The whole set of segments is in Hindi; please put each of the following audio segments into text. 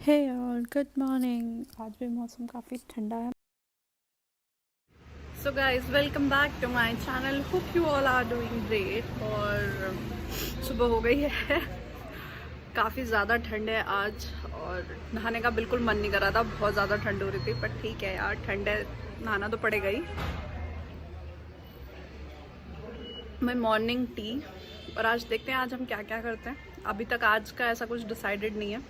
हे ऑल गुड मॉर्निंग। आज भी मौसम काफ़ी ठंडा है। So guys welcome back to my channel. Hope you all are doing great. और सुबह हो गई है, काफ़ी ज़्यादा ठंड है आज और नहाने का बिल्कुल मन नहीं कर रहा था, बहुत ज़्यादा ठंड हो रही थी। पर ठीक है यार, ठंड है, नहाना तो पड़ेगा ही। मैं मॉर्निंग टी, और आज देखते हैं आज हम क्या क्या करते हैं। अभी तक आज का ऐसा कुछ डिसाइडेड नहीं है,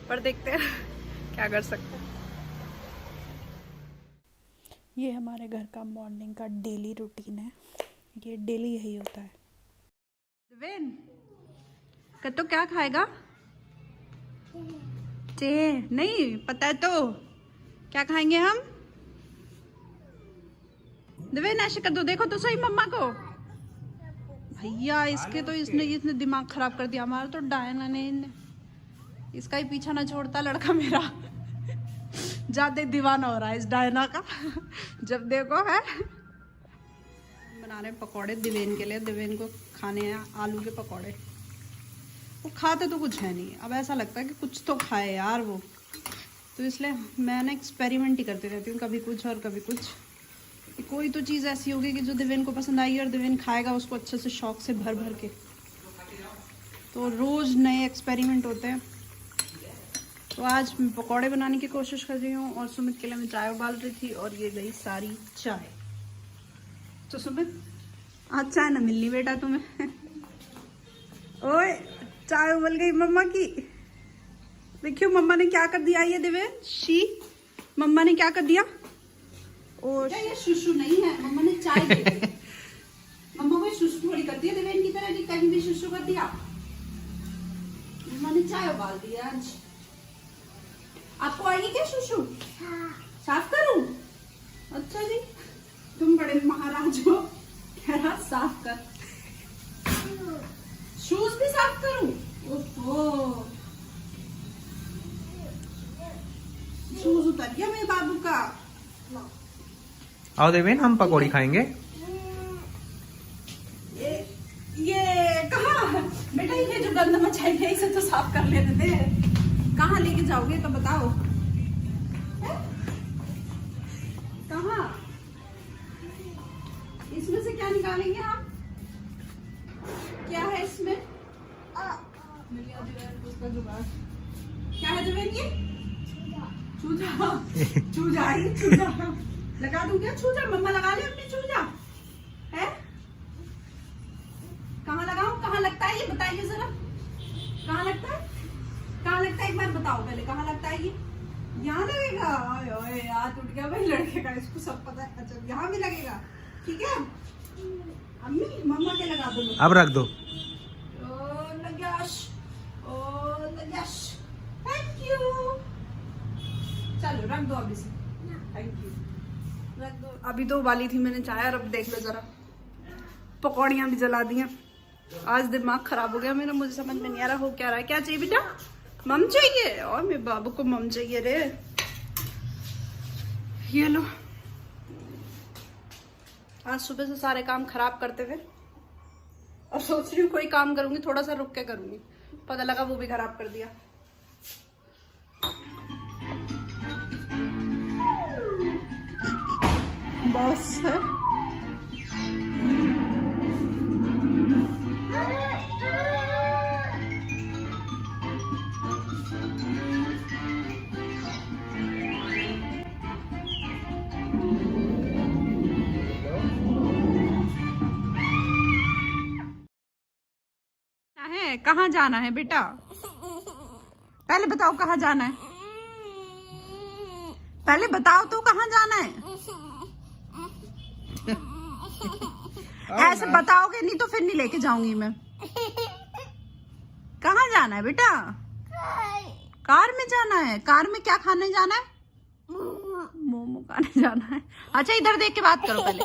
पर देखते हैं क्या कर सकते हैं। ये हमारे घर का मॉर्निंग का डेली रूटीन है, ये डेली यही होता है। दिवेन तो क्या खाएगा? चे नहीं पता है तो क्या खाएंगे हम? दिवेन ऐसे कर दो, देखो तो सही मम्मा को। भैया इसके तो इसने दिमाग खराब कर दिया हमारा। तो डायना ने इसका ही पीछा ना छोड़ता लड़का मेरा। ज्यादा दीवाना हो रहा है इस डायना का। जब देखो है। बना रहे पकौड़े दिवेन के लिए। दिवेन को खाने हैं आलू के पकौड़े। वो खाते तो कुछ है नहीं, अब ऐसा लगता है कि कुछ तो खाए यार वो। तो इसलिए मैं ना एक्सपेरिमेंट ही करती रहती हूँ, कभी कुछ और कभी कुछ। कोई तो चीज़ ऐसी होगी कि जो दिवेन को पसंद आई और दिवेन खाएगा उसको अच्छे से शौक से भर भर के। तो रोज़ नए एक्सपेरिमेंट होते हैं। तो आज मैं पकौड़े बनाने की कोशिश कर रही हूँ और सुमित के लिए मैं चाय उबाल रही थी और ये गई सारी चाय। तो सुमित आज चाय ना मिलनी बेटा तुम्हें। ओए चाय उबल गई मम्मा की। देखियो मम्मा ने क्या कर दिया। ये दिवेन शी मम्मा ने क्या कर दिया। और ये शुशु नहीं है, मम्मा ने चाय दे दी। मम्मा को शुशु थोड़ी कर दिया दिवेन की तरह कि कहीं भी शुशु कर दिया। मम्मा ने चाय उबाल दी आज। आपको आएगी क्या शुशु? हाँ। साफ करूं? अच्छा जी, तुम बड़े महाराज हो। कह रहा साफ कर। शूज भी साफ करूं? ओहो, शूज उतर गया मेरे बाबू का। आओ देवेन हम पकौड़ी खाएंगे। ये कहाँ बेटा, ये जो गंद मचाई है इसे तो साफ कर लेने दे। कहाँ लेके जाओगे तो बताओ। कहाँ? इसमें से क्या निकालेंगे आप? क्या है इसमें? उसका जुगाड़ क्या है दिवेन? ये चूजा। चूजा ही चूजा। लगा दूं क्या चूजा? मम्मा लगा ले अपनी चूजा। है कहाँ लगाऊं? कहाँ लगता है ये बताइए जरा। कहाँ लगता है? कहाँ लगता है एक बार बताओ पहले। कहाँ लगता है ये? यहाँ लगेगा। ओए ओए यार टूट गया भाई लड़के का, इसको सब पता है। अच्छा यहाँ भी लगेगा, ठीक है। अम्मी मम्मा के लगा दो। अब रख दो। Thank you. चलो रख दो अभी से। थैंक यू, रख दो। अभी तो उबाली थी मैंने चाय और अब देख लो जरा पकौड़ियाँ भी जला दी हैं। आज दिमाग खराब हो गया मेरा, मुझे समझ में नहीं आ रहा हो क्या रहा है। क्या चाहिए बेटा? मम चाहिए? और मेरे बाबू को मम चाहिए रे। ये लो, आज सुबह से सारे काम खराब करते हुए और सोच रही हूँ कोई काम करूंगी थोड़ा सा रुक के करूंगी, पता लगा वो भी खराब कर दिया। बस है। कहाँ जाना है बेटा? पहले बताओ कहाँ जाना है। पहले बताओ तो कहाँ जाना है। ऐसे बताओगे नहीं तो फिर नहीं लेके जाऊंगी मैं। कहाँ जाना है बेटा? कार में जाना है। कार में क्या खाने जाना है? मोमो खाने जाना है। अच्छा इधर देख के बात करो पहले।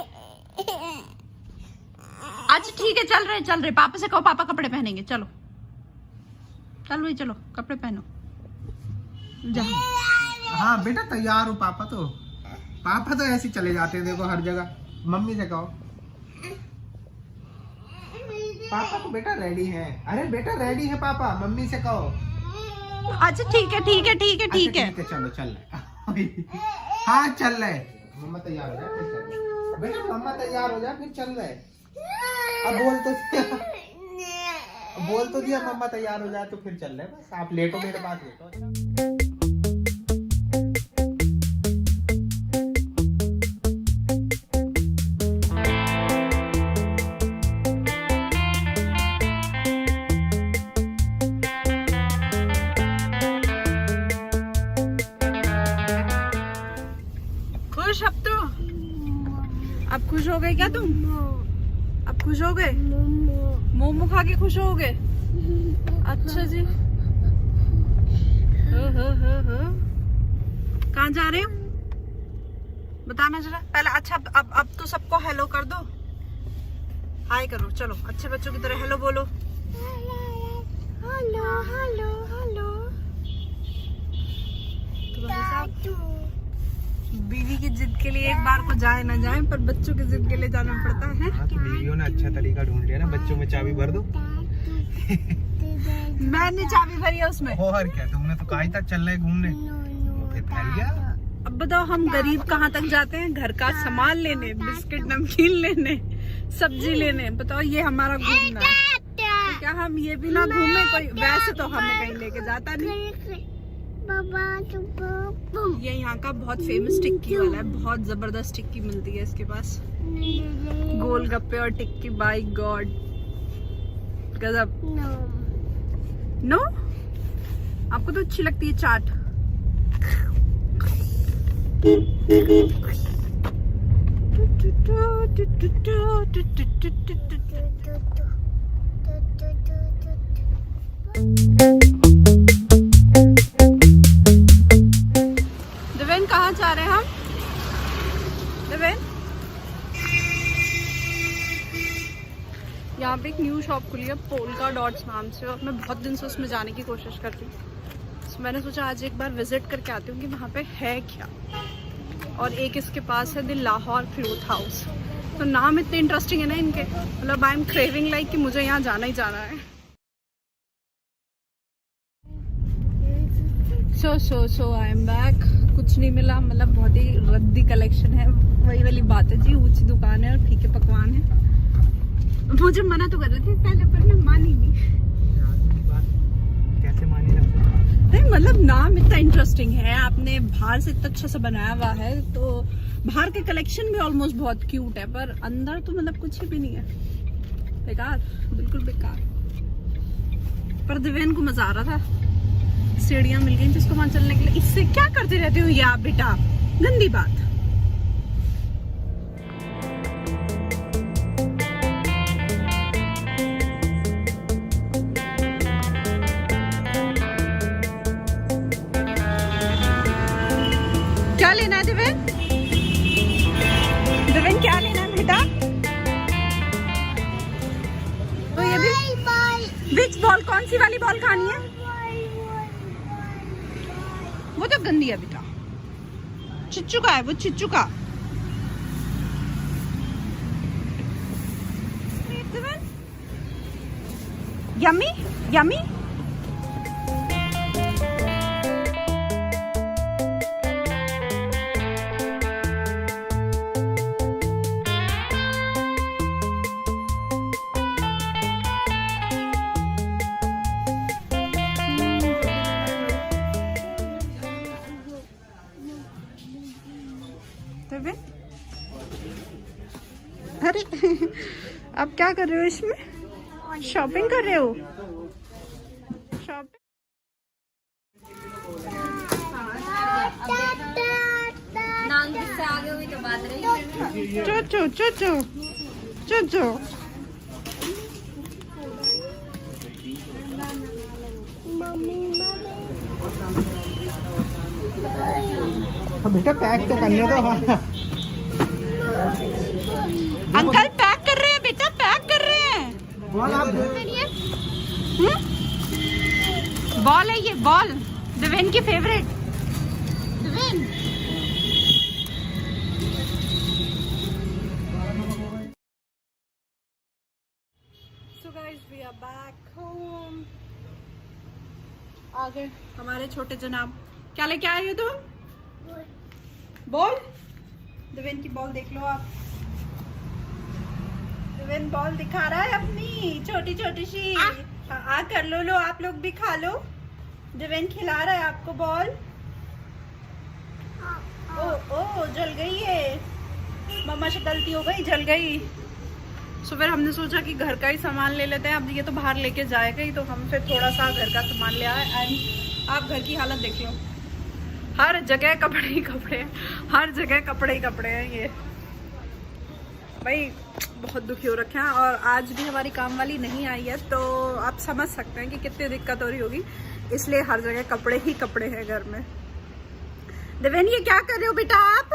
अच्छा ठीक है, चल रहे पापा से कहो पापा कपड़े पहनेंगे। चलो चलो भाई चलो कपड़े पहनो। हाँ बेटा तैयार हो। पापा तो ऐसे चले जाते हैं देखो हर जगह। मम्मी से कहो पापा को बेटा रेडी है। अरे बेटा रेडी है पापा, मम्मी से कहो। अच्छा ठीक है ठीक है ठीक है ठीक है। चलो चल रहे। हाँ चल रहे। मम्मा तैयार हो जाए फिर चल रहे। बेटा मम्मा तैयार हो जाए फिर चल रहे। अब बोल तो दिया मम्मा तैयार हो जाए तो फिर चल रहे। बस आप लेटो मेरे पास लेटो। खुश अब तो? अब खुश हो गए क्या तुम? अब खुश हो गए? मोमो खा के खुश हो गए? अच्छा जी। कहाँ जा रहे हो बताना जरा पहले। अच्छा अब तो सबको हेलो कर दो। हाय करो चलो, अच्छे बच्चों की तरह हेलो बोलो। Hello hello hello. बीवी की जिद के लिए एक बार को जाए ना जाए, पर बच्चों की जिद के लिए जाना पड़ता है। हाँ, तो बीवियों ने अच्छा तरीका ढूंढ लिया ना, बच्चों में चाबी भर दो। मैंने चाबी भरी है उसमें। और क्या, तुमने तो कहा ही था चल रहे घूमने, फिर फैल गया। अब बताओ हम गरीब कहाँ तक जाते हैं घर का सामान लेने, बिस्किट नमकीन लेने, सब्जी लेने। बताओ ये हमारा घूमना है। तो क्या हम ये भी ना घूमे? कोई वैसे तो हमें कहीं लेके जाता नहीं। ये यहाँ का बहुत फेमस टिक्की वाला है, बहुत जबरदस्त टिक्की मिलती है इसके पास। गोलगप्पे और टिक्की, बाय गॉड गजब। नो आपको तो अच्छी लगती है चाट? देवेन कहाँ जा रहे हैं हम? देवेन यहाँ पे एक न्यू शॉप खुली है पोल्का डॉट्स नाम से, और मैं बहुत दिन से उसमें जाने की कोशिश करती हूँ। तो मैंने सोचा आज एक बार विजिट करके आती हूँ कि वहाँ पे है क्या। और एक इसके पास है द लाहौर क्लॉथ हाउस। तो नाम इतने इंटरेस्टिंग है ना इनके, मतलब आई एम क्रेविंग लाइक कि मुझे यहाँ जाना ही जाना है। सो आई एम बैक। कुछ नहीं मिला, मतलब बहुत ही रद्दी कलेक्शन है। वही वाली बात है जी, ऊंची दुकान है और फीके पकवान है। मुझे मना तो कर रही थी पहले, पर मैं मानी नहीं। कैसे मानी लगती? नहीं मतलब नाम इतना इंटरेस्टिंग है, आपने बाहर से इतना अच्छा सा बनाया हुआ है, तो बाहर के कलेक्शन भी ऑलमोस्ट बहुत क्यूट है, पर अंदर तो मतलब कुछ भी नहीं है। बेकार, बिल्कुल बेकार। पर दिव्यान को मजा आ रहा था, सीढ़ियां मिल गई जिसको वहां चलने के लिए। इससे क्या करते रहते हो ये आप बेटा, गंदी बात। क्या लेना है दिव्यान? दिव्यान क्या लेना है बेटा? तो ये भी विच बॉल, कौन सी वाली बॉल खानी है? वो तो गंदी है बेटा, चिच्चू का है वो, चिच्चू का। Yummy yummy. अरे अब क्या कर रहे हो इसमें? शॉपिंग कर रहे हो? शॉपिंग। आगे हुई तो बात रही। Cho Cho Cho Cho Cho Cho. बेटा पैक तो करने दो। अंकल पैक कर रहे हैं बेटा, पैक कर रहे हैं। बॉल आप बॉल है ये, बॉल दिव्यान की favourite. Divyan so guys we are back home. आ गए हमारे छोटे जनाब। क्या लेके आए हो तुम? बॉल। देवेन की बॉल देख लो आप। देवेन बॉल दिखा रहा है अपनी छोटी छोटी सी। आ कर लो आप लोग भी खा लो। देवेन खिला रहा है आपको बॉल। ओ जल गई है। मम्मा से गलती हो गई, जल गई। सो फिर हमने सोचा कि घर का ही सामान ले लेते हैं। अब ये तो बाहर लेके जाएगा ही, तो हम फिर थोड़ा सा घर का सामान ले आए। एंड आप घर की हालत देख लो, हर जगह कपड़े ही कपड़े हैं, हर जगह कपड़े ही कपड़े हैं। ये भाई बहुत दुखी हो रखे हैं। और आज भी हमारी काम वाली नहीं आई है, तो आप समझ सकते हैं कि कितनी दिक्कत हो रही होगी। इसलिए हर जगह कपड़े ही कपड़े हैं घर में। देवेन ये क्या कर रहे हो बेटा? आप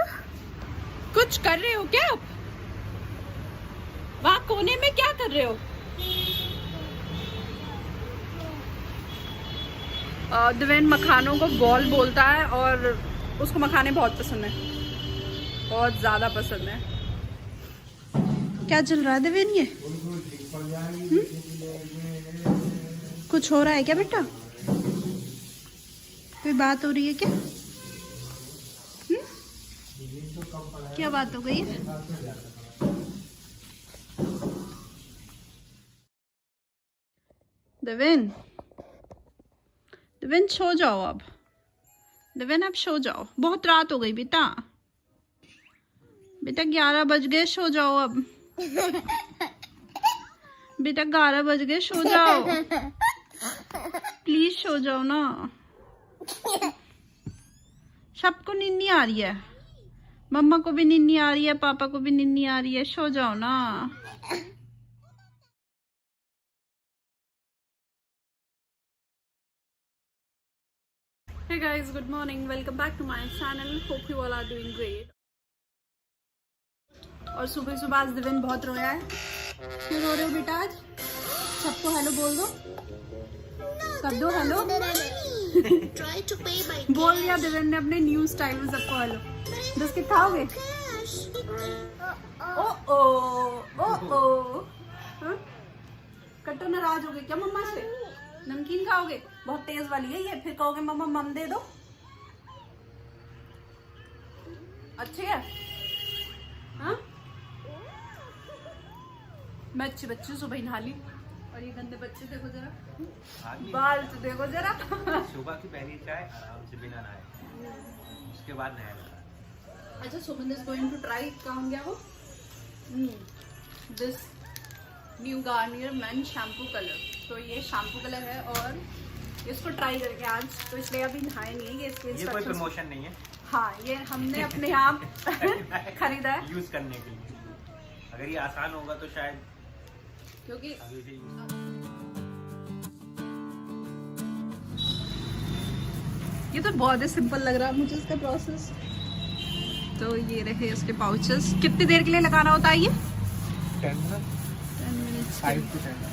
कुछ कर रहे हो क्या? आप वहां कोने में क्या कर रहे हो? देवेन मखानों को बॉल बोलता है और उसको मखाने बहुत पसंद है, बहुत ज्यादा पसंद है। क्या चल रहा है देवेन? ये कुछ हो रहा है क्या बेटा? कोई बात हो रही है क्या? क्या बात हो गई है? देवेन, देवेन सो जाओ अब। देवेन आप सो जाओ, बहुत रात हो गई बेटा। बेटा 11 बज गए, सो जाओ अब। बेटा 11 बज गए, सो जाओ प्लीज, सो जाओ ना। सबको नींद आ रही है, मम्मा को भी नींद आ रही है, पापा को भी नींद आ रही है। सो जाओ ना। Hey guys, good morning. Welcome back to my channel. Hope you all are doing great. और सुबह सुबह आज देवेन बहुत रोया है। क्यों रो रहे हो बेटा? आज सबको हेलो बोल दो, कर दो हेलो। बोल दिया देवेन ने अपने न्यू स्टाइल में सबको हेलो। बिस्किट खाओगे? ओ कट्टो नाराज हो गए क्या मम्मा से? नमकीन खाओगे? बहुत तेज वाली है ये, फिर कहोगे मम्मा मम दे दो। अच्छी है? हाँ मैं अच्छी बच्ची, सुबह ही नहा ली। और ये गंदे बच्चे देखो जरा, बाल तो देखो जरा। सुबह की पहली चाय आराम से बिना नहाए, उसके बाद नहाया। अच्छा, सुमन इज गोइंग टू ट्राई। कहाँ गया वो? This new Garnier men shampoo colour. तो ये शैम्पू कलर है और इसको ट्राई करके आज, तो इसलिए अभी नहाए नहीं है। ये इसके कोई प्रमोशन नहीं है। हाँ, ये हमने अपने आप खरीदा है यूज करने के लिए। अगर ये आसान होगा तो शायद, क्योंकि ये तो बहुत ही सिंपल लग रहा है मुझे इसका प्रोसेस। तो ये रहे इसके पाउचेस। कितनी देर के लिए लगाना होता है ये? 10 मिनट्स, 5 to 10।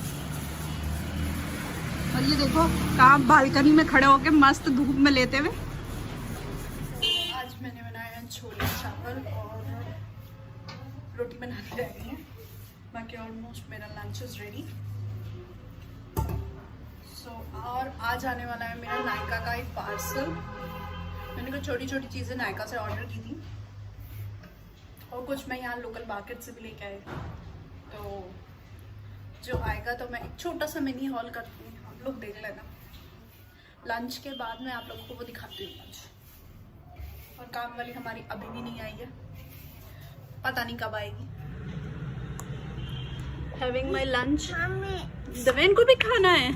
और ये देखो कहाँ बालकनी में खड़े होके मस्त धूप में लेते हुए। आज मैंने बनाया छोले चावल और रोटी बनाने रह गई है। बाकी ऑलमोस्ट मेरा लंच इज रेडी। और आज आने वाला है मेरा नायका का एक पार्सल। मैंने कुछ छोटी छोटी चीज़ें नायका से ऑर्डर की थी और कुछ मैं यहाँ लोकल मार्केट से भी लेके आई। तो जो आएगा तो मैं एक छोटा सा मिनी हॉल करती हूँ, आप लोग देख लेना। लंच के बाद मैं आप लोगों को वो दिखाती हूँ लंच। और काम वाली हमारी अभी भी नहीं आई है, पता नहीं कब आएगी। Having my lunch. देवेन को भी खाना है।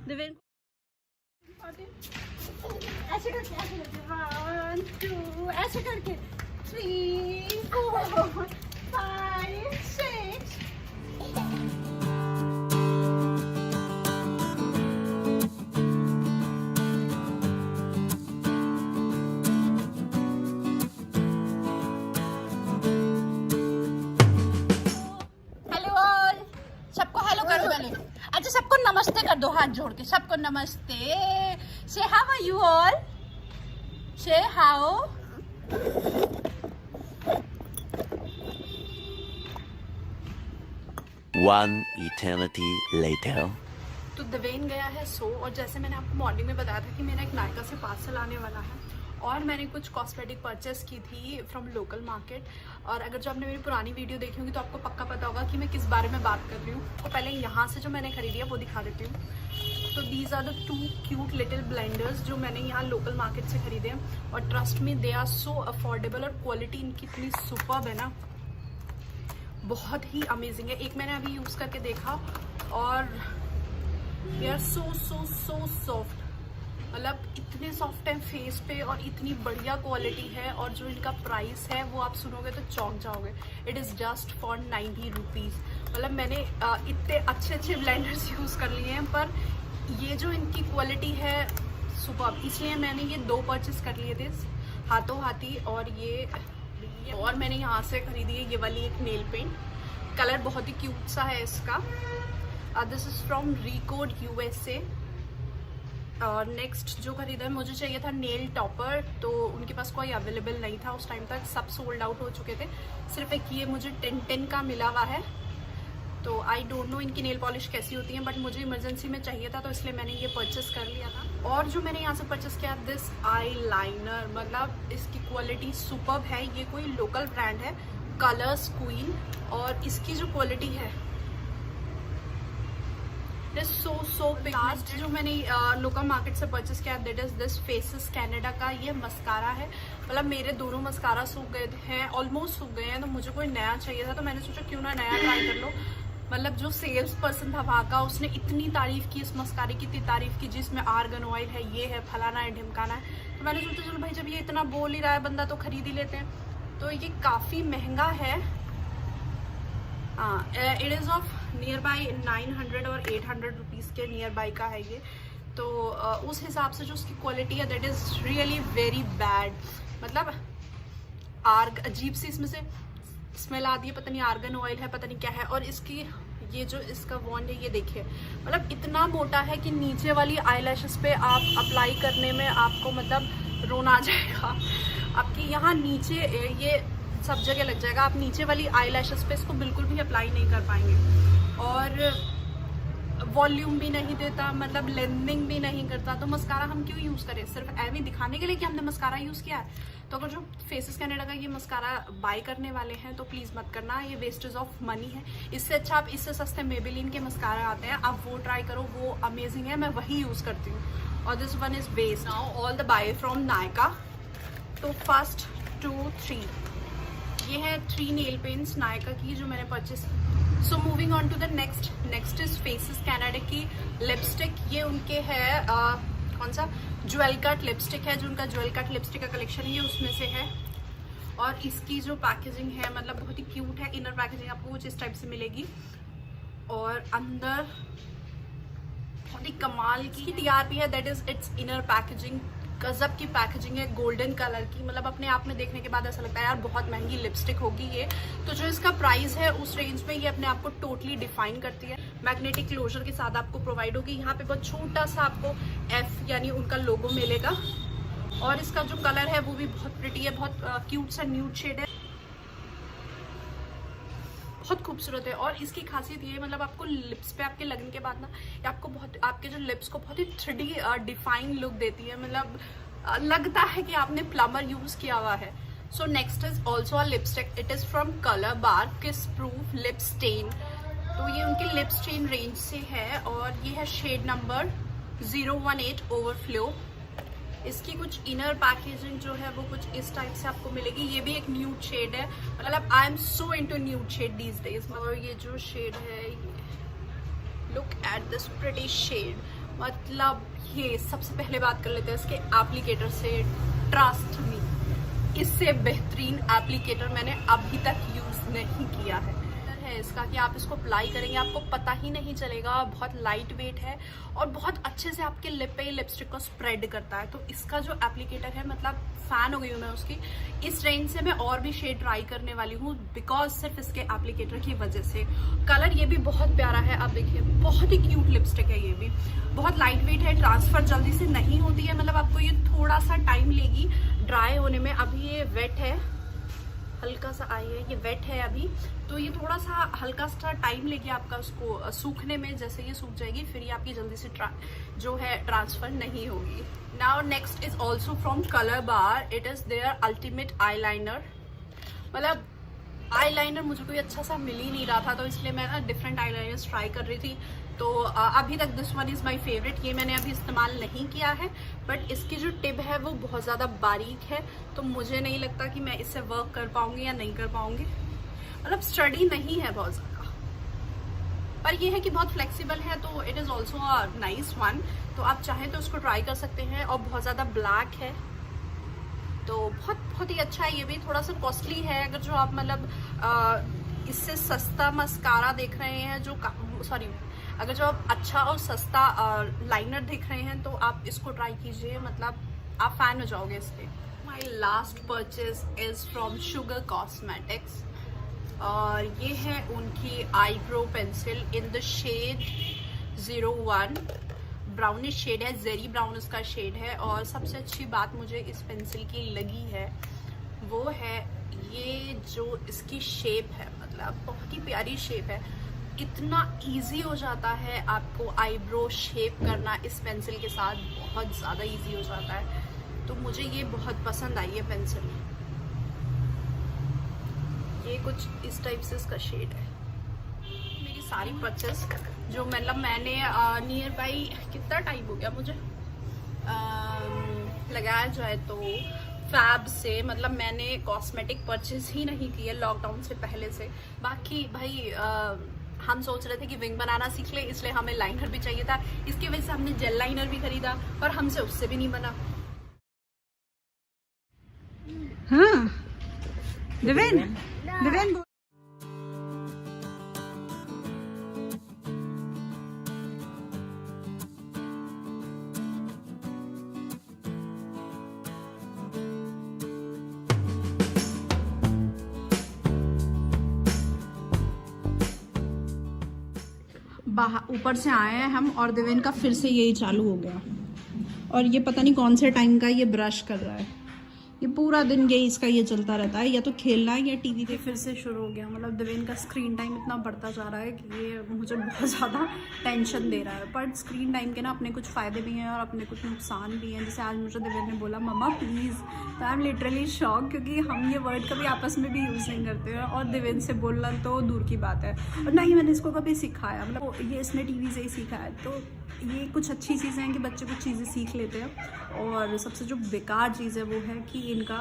देवेन ऐसे करके 1 2 ऐसे करके 3 4 5 6। अच्छा सबको नमस्ते कर दो हाथ जोड़ के। सबको नमस्ते। से हाउ आर यू ऑल? से हाउ? One eternity later. तो देवेन गया है और जैसे मैंने आपको मॉर्निंग में बताया था कि मेरा एक नायका से पार्सल आने वाला है और मैंने कुछ कॉस्मेटिक परचेस की थी फ्रॉम लोकल मार्केट। और अगर जो आपने मेरी पुरानी वीडियो देखी होगी तो आपको पक्का पता होगा कि मैं किस बारे में बात कर रही हूँ। तो पहले यहाँ से जो मैंने खरीदी है वो दिखा देती हूँ। तो these are the 2 cute little blenders जो मैंने यहाँ लोकल मार्केट से खरीदे हैं और trust me they are so affordable और क्वालिटी इनकी इतनी सुपर्ब है ना, बहुत ही अमेजिंग है। एक मैंने अभी यूज़ करके देखा और they are so so so soft, मतलब इतने सॉफ्ट है फेस पे और इतनी बढ़िया क्वालिटी है। और जो इनका प्राइस है वो आप सुनोगे तो चौंक जाओगे। It is just for 90 rupees. मतलब मैंने इतने अच्छे अच्छे ब्लेंडर्स यूज़ कर लिए हैं पर ये जो इनकी क्वालिटी है सुपर्ब, इसलिए मैंने ये 2 परचेस कर लिए थे हाथों हाथी। और ये और मैंने यहाँ से खरीदी है ये वाली एक नेल पेंट, कलर बहुत ही क्यूट सा है इसका। This is from Recode USA। और नेक्स्ट जो खरीदा है, मुझे चाहिए था नेल टॉपर, तो उनके पास कोई अवेलेबल नहीं था उस टाइम तक, सब सोल्ड आउट हो चुके थे। सिर्फ एक ये मुझे 10 का मिला हुआ है। तो आई डोंट नो इनकी नेल पॉलिश कैसी होती है, बट मुझे इमरजेंसी में चाहिए था तो इसलिए मैंने ये परचेस कर लिया था। और जो मैंने यहाँ से परचेस किया दिस आई लाइनर, मतलब इसकी क्वालिटी सुपर्ब है। ये कोई लोकल ब्रांड है कलर्स क्वीन और इसकी जो क्वालिटी है सो लास्ट जो मैंने लोकल मार्केट से परचेस किया that is this faces Canada का ये मस्कारा है। मतलब मेरे दोनों मस्कारा सूख गए हैं, ऑलमोस्ट सूख गए हैं, तो मुझे कोई नया चाहिए था तो मैंने सोचा क्यों ना नया ट्राई कर लो। मतलब जो सेल्स पर्सन था वहाँ का उसने इतनी तारीफ की इस मस्कारे की, इतनी तारीफ की जिसमें आर्गन ऑयल है, ये है, फलाना है, ढिमकाना है। तो मैंने सोचा चलो भाई जब ये इतना बोल ही रहा है बंदा तो खरीद ही लेते हैं। तो ये काफ़ी महंगा है। It is of near by 900 और 800 रुपीज़ के नियर बाई का है ये। तो उस हिसाब से जो उसकी क्वालिटी है that is really very bad. मतलब अजीब सी इसमें से स्मेल आती है, पता नहीं आर्गन ऑयल है, पता नहीं क्या है। और इसकी ये जो इसका वॉन्ड है ये देखिए, मतलब इतना मोटा है कि नीचे वाली आईलैशेस पे आप अप्लाई करने में आपको मतलब रोना आ जाएगा। आपकी यहाँ नीचे ये सब जगह लग जाएगा, आप नीचे वाली आईलैशेस पे इसको बिल्कुल भी अप्लाई नहीं कर पाएंगे। और वॉल्यूम भी नहीं देता, मतलब लेंथनिंग भी नहीं करता। तो मस्कारा हम क्यों यूज़ करें, सिर्फ एवी दिखाने के लिए कि हमने मस्कारा यूज़ किया है। तो अगर जो फेसेस कनाडा का ये मस्कारा बाय करने वाले हैं तो प्लीज़ मत करना, ये वेस्टेज ऑफ मनी है। इससे अच्छा आप इससे सस्ते मेबेलिन के मस्कारा आते हैं, आप वो ट्राई करो, वो अमेजिंग है, मैं वही यूज़ करती हूँ। और this one is based now all the buy from Nykaa. तो फर्स्ट 2 3 ये है 3 नेल पेंट्स नायका की जो मैंने purchase. So moving on to the next is Faces Canada की लिपस्टिक। ये उनके है कौन सा ज्वेल कट लिपस्टिक है, जो उनका ज्वेल कट लिपस्टिक का कलेक्शन है ये उसमें से है। और इसकी जो पैकेजिंग है मतलब बहुत ही क्यूट है। इनर पैकेजिंग आपको कुछ इस टाइप से मिलेगी और अंदर बहुत ही कमाल की TRP है, that is it's inner packaging. गजब की पैकेजिंग है, गोल्डन कलर की, मतलब अपने आप में देखने के बाद ऐसा लगता है यार बहुत महंगी लिपस्टिक होगी ये। तो जो इसका प्राइस है उस रेंज में ये अपने आप को टोटली डिफाइन करती है। मैग्नेटिक क्लोजर के साथ आपको प्रोवाइड होगी। यहाँ पे बहुत छोटा सा आपको F यानी उनका लोगो मिलेगा। और इसका जो कलर है वो भी बहुत प्रिटी है, बहुत क्यूट सा न्यूड शेड है, बहुत खूबसूरत है। और इसकी खासियत ये मतलब आपको लिप्स पे आपके लगने के बाद ना ये आपको बहुत आपके जो लिप्स को बहुत ही 3D डिफाइन लुक देती है। मतलब लगता है कि आपने प्लमर यूज किया हुआ है। So next is also a lipstick, it is from Colorbar kiss proof lip stand. तो ये उनके लिप स्टेन रेंज से है और ये है शेड नंबर 018 ओवरफ्लो। इसकी कुछ इनर पैकेजिंग जो है वो कुछ इस टाइप से आपको मिलेगी। ये भी एक न्यूड शेड है, मतलब I am so into nude shade these days. और ये जो शेड है, look at this pretty shade. मतलब ये सबसे पहले बात कर लेते हैं इसके एप्लीकेटर से। ट्रस्ट मी, इससे बेहतरीन एप्लीकेटर मैंने अभी तक यूज नहीं किया है इसका कि आप इसको अप्लाई करेंगे आपको पता ही नहीं चलेगा। बहुत लाइट वेट है और बहुत अच्छे से आपके लिप पे लिपस्टिक को स्प्रेड करता है। तो इसका जो एप्लीकेटर है मतलब फैन हो गई हूँ मैं उसकी। इस रेंज से मैं और भी शेड ट्राई करने वाली हूँ बिकॉज सिर्फ इसके एप्लीकेटर की वजह से। कलर ये भी बहुत प्यारा है, आप देखिए बहुत ही क्यूट लिपस्टिक है। ये भी बहुत लाइट वेट है, ट्रांसफर जल्दी से नहीं होती है, मतलब आपको ये थोड़ा सा टाइम लेगी ड्राई होने में। अभी ये वेट है हल्का सा आई है, ये वेट है अभी, तो ये थोड़ा सा हल्का सा टाइम लेके आपका उसको सूखने में। जैसे ये सूख जाएगी फिर ये आपकी जल्दी से जो है ट्रांसफर नहीं होगी। Now next is also from Colorbar, it is their ultimate eyeliner. मतलब आई लाइनर मुझे कोई अच्छा सा मिल ही नहीं रहा था, तो इसलिए मैं ना डिफरेंट आई लाइनर्स ट्राई कर रही थी। तो अभी तक this one is my favourite. ये मैंने अभी इस्तेमाल नहीं किया है, बट इसकी जो टिप है वो बहुत ज़्यादा बारीक है, तो मुझे नहीं लगता कि मैं इससे वर्क कर पाऊंगी या नहीं कर पाऊंगी। मतलब स्टडी नहीं है बहुत ज़्यादा, पर ये है कि बहुत फ्लेक्सिबल है, तो it is also a nice one. तो आप चाहें तो उसको ट्राई कर सकते हैं। और बहुत ज़्यादा ब्लैक है, तो बहुत ही अच्छा है। ये भी थोड़ा सा कॉस्टली है। अगर जो आप मतलब इससे सस्ता मस्कारा देख रहे हैं, जो सॉरी अगर जो आप अच्छा और सस्ता लाइनर देख रहे हैं, तो आप इसको ट्राई कीजिए, मतलब आप फैन हो जाओगे इसके। My last purchase is from Sugar Cosmetics, और ये है उनकी eyebrow pencil in the shade 01। Brownish shade है, जेरी ब्राउन उसका शेड है। और सबसे अच्छी बात मुझे इस पेंसिल की लगी है वो है ये जो इसकी शेप है, मतलब बहुत ही प्यारी शेप है। इतना इजी हो जाता है आपको आईब्रो शेप करना इस पेंसिल के साथ, बहुत ज़्यादा इजी हो जाता है। तो मुझे ये बहुत पसंद आई है पेंसिल। ये कुछ इस टाइप से इसका शेड है। मेरी सारी परचेस जो मतलब मैंने नियर बाई कितना टाइम हो गया मुझे लगाया जाए तो फैब से, मतलब मैंने कॉस्मेटिक परचेज ही नहीं की है लॉकडाउन से पहले से। बाकी भाई हम सोच रहे थे कि विंग बनाना सीख ले, इसलिए हमें लाइनर भी चाहिए था। इसकी वजह से हमने जेल लाइनर भी खरीदा, पर हमसे उससे भी नहीं बना। हाँ देवेन बाहर ऊपर से आए हैं हम, और देवेन का फिर से यही चालू हो गया। और ये पता नहीं कौन से टाइम का ये ब्रश कर रहा है। ये पूरा दिन यही इसका ये चलता रहता है, या तो खेलना है या टीवी पे। फिर से शुरू हो गया। मतलब देवेन का स्क्रीन टाइम इतना बढ़ता जा रहा है कि ये मुझे बहुत ज़्यादा टेंशन दे रहा है। पर स्क्रीन टाइम के ना अपने कुछ फ़ायदे भी हैं और अपने कुछ नुकसान भी हैं। जैसे आज मुझे देवेन ने बोला मम्मा प्लीज़, तो आई एम लिटरली शॉक, क्योंकि हम ये वर्ड कभी आपस में भी यूज़ नहीं करते हैं, और देवेन से बोलना तो दूर की बात है। और ना ही मैंने इसको कभी सिखाया, मतलब ये इसने टीवी से ही सीखा है। तो ये कुछ अच्छी चीज़ें हैं कि बच्चे कुछ चीज़ें सीख लेते हैं। और सबसे जो बेकार चीज़ है वो है कि इनका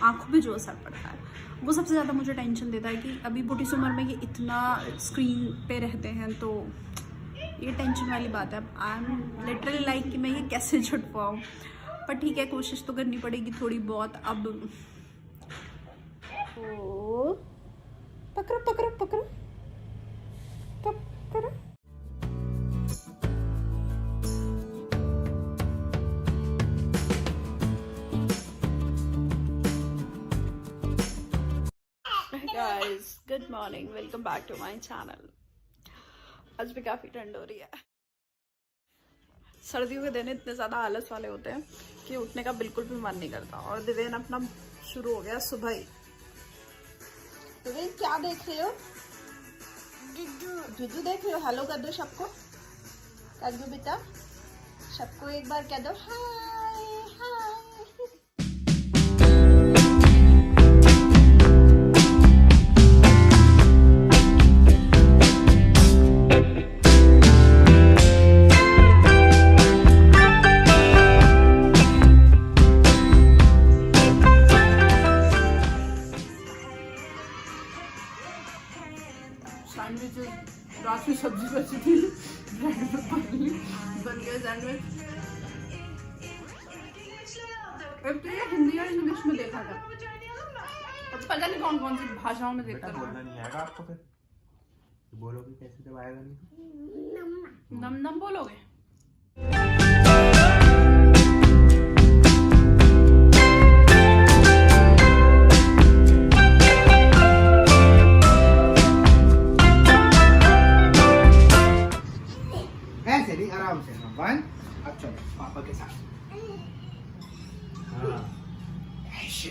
आँखों पे जो असर पड़ता है, वो सबसे ज़्यादा मुझे टेंशन देता है कि अभी बुढ़ी उम्र में ये इतना स्क्रीन पे रहते हैं, तो ये टेंशन वाली बात है। आई एम लिटरली लाइक कि मैं ये कैसे छुट पाऊँ, पर ठीक है, कोशिश तो करनी पड़ेगी थोड़ी बहुत। अब पकड़ो पकड़ो पकड़ो पकड़ो। Guys, good morning, welcome back to my channel। आज भी काफ़ी ठंड हो रही है। सर्दियों के दिन इतने ज़्यादा आलस वाले होते हैं कि उठने का बिल्कुल भी मन नहीं करता। और देवेन अपना शुरू हो गया सुबह ही। देवेन क्या देख रहे हो? जुजू देख रहे हो? हेलो कर दो सबको, कर दो बेटा, सबको एक बार कह दो हाय हाय। रात की सब्जी बची थी, बन गया सैंडविच। तो ये हिंदी और इंग्लिश में देखा था, पता नहीं कौन कौन सी भाषाओं में देखा था। बोलना नहीं आएगा आपको, फिर बोलोगे कैसे जब आएगा नहीं? नम नम बोलोगे। आराम से। वन, अब चलो पापा के साथ। हाँ, ऐसे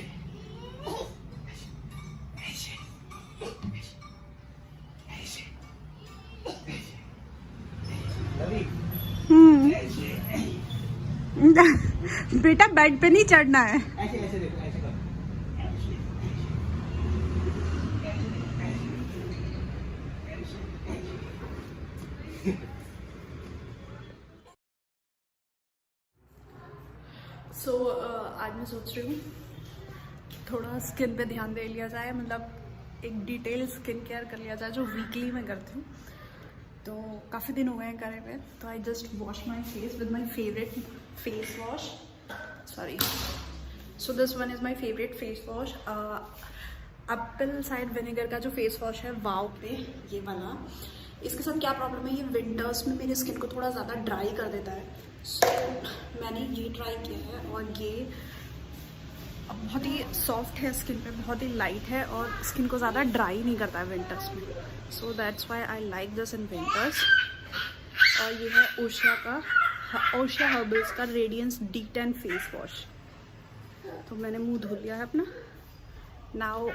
बेटा बेड पे नहीं चढ़ना है। ऐसे ऐसे देखो, ऐसे करो। आज मैं सोच रही हूँ थोड़ा स्किन पे ध्यान दे लिया जाए, मतलब एक डिटेल स्किन केयर कर लिया जाए जो वीकली मैं करती हूँ। तो काफ़ी दिन हो गए हैं करे हुए, तो I just wash my face with my favourite face wash. Sorry, so this one is my favourite face wash. Apple side vinegar का जो फेस वॉश है वाव पे, ये वाला। इसके साथ क्या प्रॉब्लम है, ये विंटर्स में मेरी स्किन को थोड़ा ज़्यादा ड्राई कर देता है। सो मैंने ये ट्राई किया है और ये बहुत ही सॉफ्ट है स्किन पे, बहुत ही लाइट है और स्किन को ज़्यादा ड्राई नहीं करता है विंटर्स में। So that's why I like this in winters. और ये है ओशिया हर्बल्स का रेडियंस D10 फेस वॉश। तो मैंने मुंह धो लिया है अपना। नाउ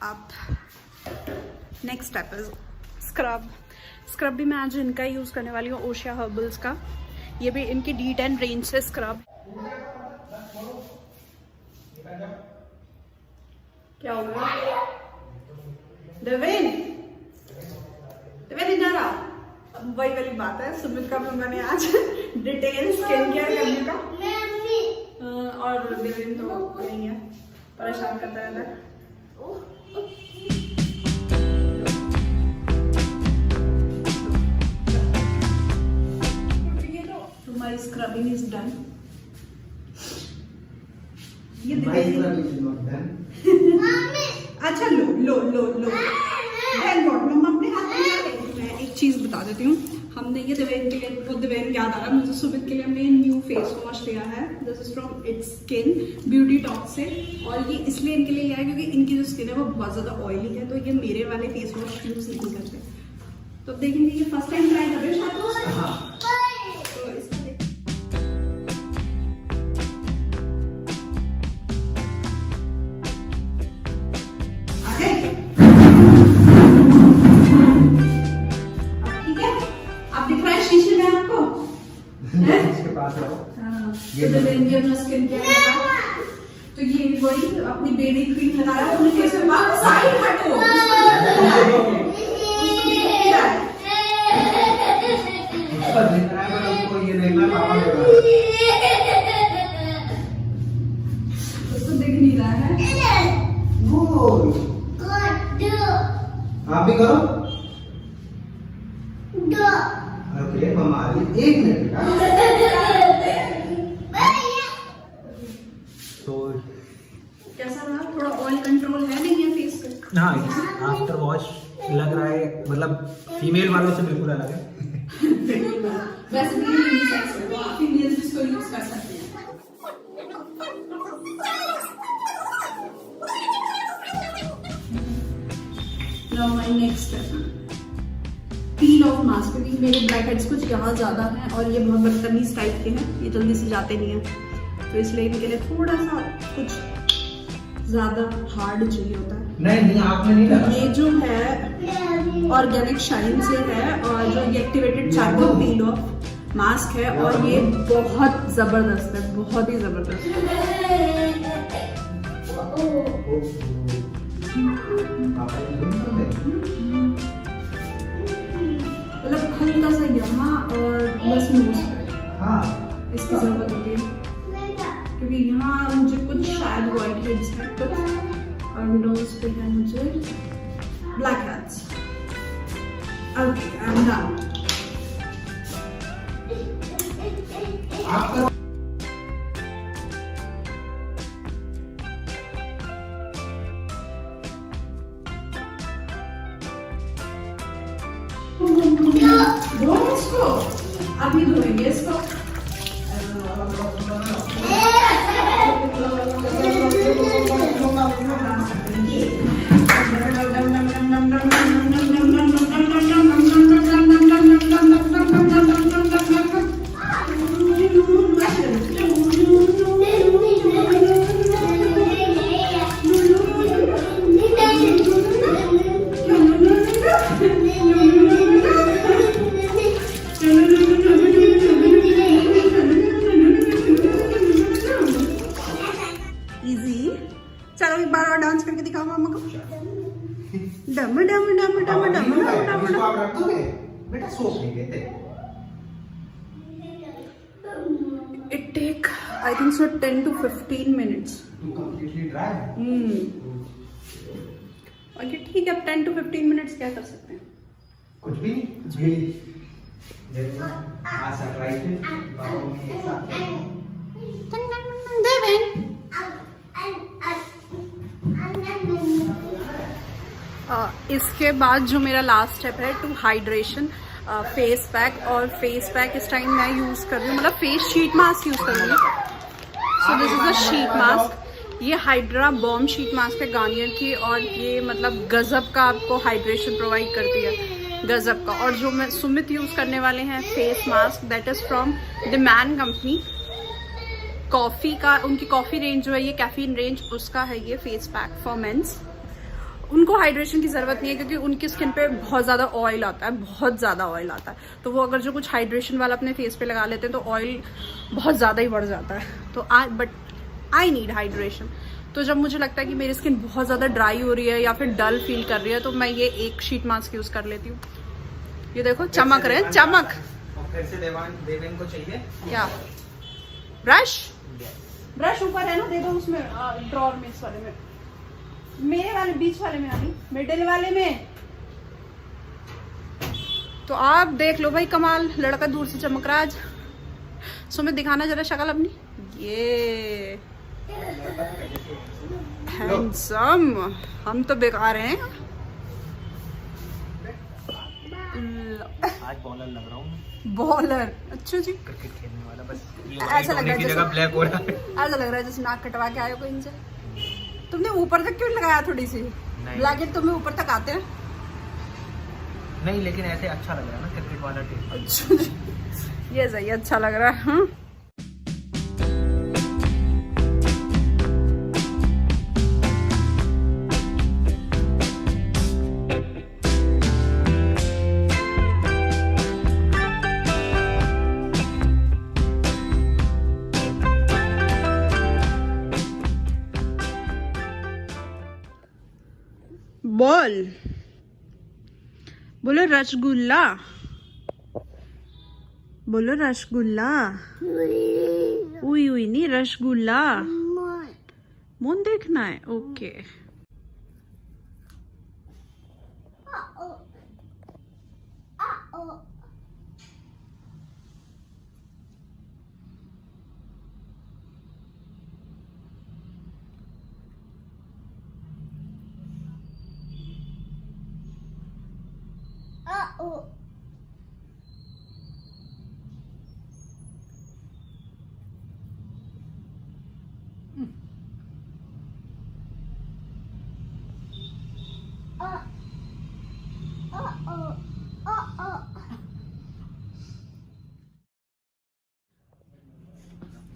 आप next step is scrub. Scrub भी मैं आज इनका ही यूज़ करने वाली हूँ, ओशिया हर्बल्स का। ये भी इनकी D10 रेंज से स्क्रब। क्या हो गया देवेन? देवेन इधर आ। अब वही वाली बात है, सुमित का मैंने आज डिटेल स्किन केयर करने का, और देवेन तो नहीं है, परेशान करता रहता है। My scrubbing is done. ये अच्छा लो लो लो लो। मम्मा अपने हाथ में क्या करेगी? मैं एक चीज बता देती हूँ। हमने ये देवेन के लिए, खुद देवेन याद आ रहा है मुझे, सुमित के लिए हमने न्यू फेस वॉश लिया है। This is from its skin beauty talk से। और ये इसलिए इनके लिए लिया है क्योंकि इनकी जो स्किन है वो बहुत ज्यादा ऑयली है, तो ये मेरे वाले फेस वॉश यूज नहीं करते। तो देखेंगे, ये फर्स्ट टाइम ट्राई कर रहे हैं शायद। तो ये वही अपनी बेबी क्रीम लगाया अपने फेस पे। बाहर साइड हटो, उसको दिख नहीं रहा है। आप भी करो। ओके मम्मा, एक मिनट का। कैसा रहा? थोड़ा ऑयल कंट्रोल है नहीं है फेस पे? हाँ, आफ्टर वॉश लग रहा है, मतलब फीमेल वालों से बिल्कुल अलग है। वैसे भी यूनिसेक्स है, तो आप फीमेल्स इसको यूज कर सकते हैं। Now my next step, peel of mask. क्योंकि मेरे ब्लैक हेड्स कुछ यहाँ ज्यादा हैं और ये बहुत बदतमीज टाइप के हैं, ये जल्दी से जाते नहीं हैं, तो इसलिए इनके लिए थोड़ा सा कुछ ज्यादा हार्ड चाहिए होता है। नहीं आँख में नहीं लगा। ये जो है ऑर्गेनिक शाइन से है और जो ये activated charcoal peel of mask है, और ये बहुत जबरदस्त है, बहुत ही जबरदस्त है। मतलब हल्का सा यहाँ और बस नोज पे इसकी जरूरत होती है, क्योंकि यहाँ मुझे कुछ शायद व्हाइट हेड्स है कुछ, और नोज पे है मुझे black heads. Okay, I am done. धो इसको, अभी धोएंगे इसको। एक बार और डांस करके दिखाओ मामा को। डम डम डम डम डम डम इसको आप रख दोगे बेटा, सोच नहीं लेते। It take I think so 10 to 15 minutes। To completely dry. Okay ठीक है, अब 10 to 15 minutes क्या कर सकते हैं? कुछ भी नहीं, कुछ भी नहीं। देखो आज सरप्राइज है, बाबू ने एक साथ इसके बाद जो मेरा लास्ट स्टेप है टू हाइड्रेशन, फेस पैक। और फेस पैक इस टाइम मैं यूज कर रही हूँ, मतलब फेस शीट मास्क यूज कर रही हूँ। So this is a sheet mask. ये हाइड्रा बॉम शीट मास्क है गार्नियर की, और ये मतलब गजब का आपको हाइड्रेशन प्रोवाइड करती है, गजब का। और जो मैं सुमित यूज करने वाले हैं face mask, that is from the man company. Coffee का, उनकी कॉफी रेंज जो है ये कैफीन रेंज, उसका है ये फेस पैक फॉर मेंस। उनको हाइड्रेशन की जरूरत नहीं है क्योंकि उनकी स्किन पे बहुत ज्यादा ऑयल आता है, बहुत ज्यादा ऑयल आता है। तो वो अगर जो कुछ हाइड्रेशन वाला अपने फेस पे लगा लेते हैं तो ऑयल बहुत ज्यादा ही बढ़ जाता है। तो बट आई नीड हाइड्रेशन। तो जब मुझे लगता है कि मेरी स्किन बहुत ज्यादा ड्राई हो रही है या फिर डल फील कर रही है, तो मैं ये एक शीट मास्क यूज कर लेती हूँ। ये देखो चमक रहे हैं, चमक। फिर से देवेन को चाहिए क्या? ब्रश? ब्रश ऊपर है ना, दे दो उसमें ड्रॉर में, इस वाले में, मेरे वाले बीच वाले में, अभी मिडिल वाले में। तो आप देख लो भाई, कमाल, लड़का दूर से चमक रहा आज। सुमित दिखाना जरा शक्ल अपनी, ये हैंडसम। हम तो बेकार हैं। आज बॉलर लग रहा हूँ। बॉलर? अच्छा जी, क्रिकेट खेलने वाला। बस ऐसा लग रहा है जगह ब्लैक हो रहा है। ऐसा लग रहा है जैसे नाक कटवा के आए हो कहीं से। तुमने ऊपर तक क्यों लगाया थोड़ी सी? ब्लैकेट तुम्हें ऊपर तक आते हैं? नहीं, लेकिन ऐसे अच्छा लग रहा है ना, क्रिकेट वाला टेस्ट। अच्छा जी, ये सही, अच्छा लग रहा है। हाँ? बॉल बोलो, रसगुल्ला बोलो, रसगुल्ला। उई उई नहीं, रसगुल्ला। मुंह देखना है, ओके।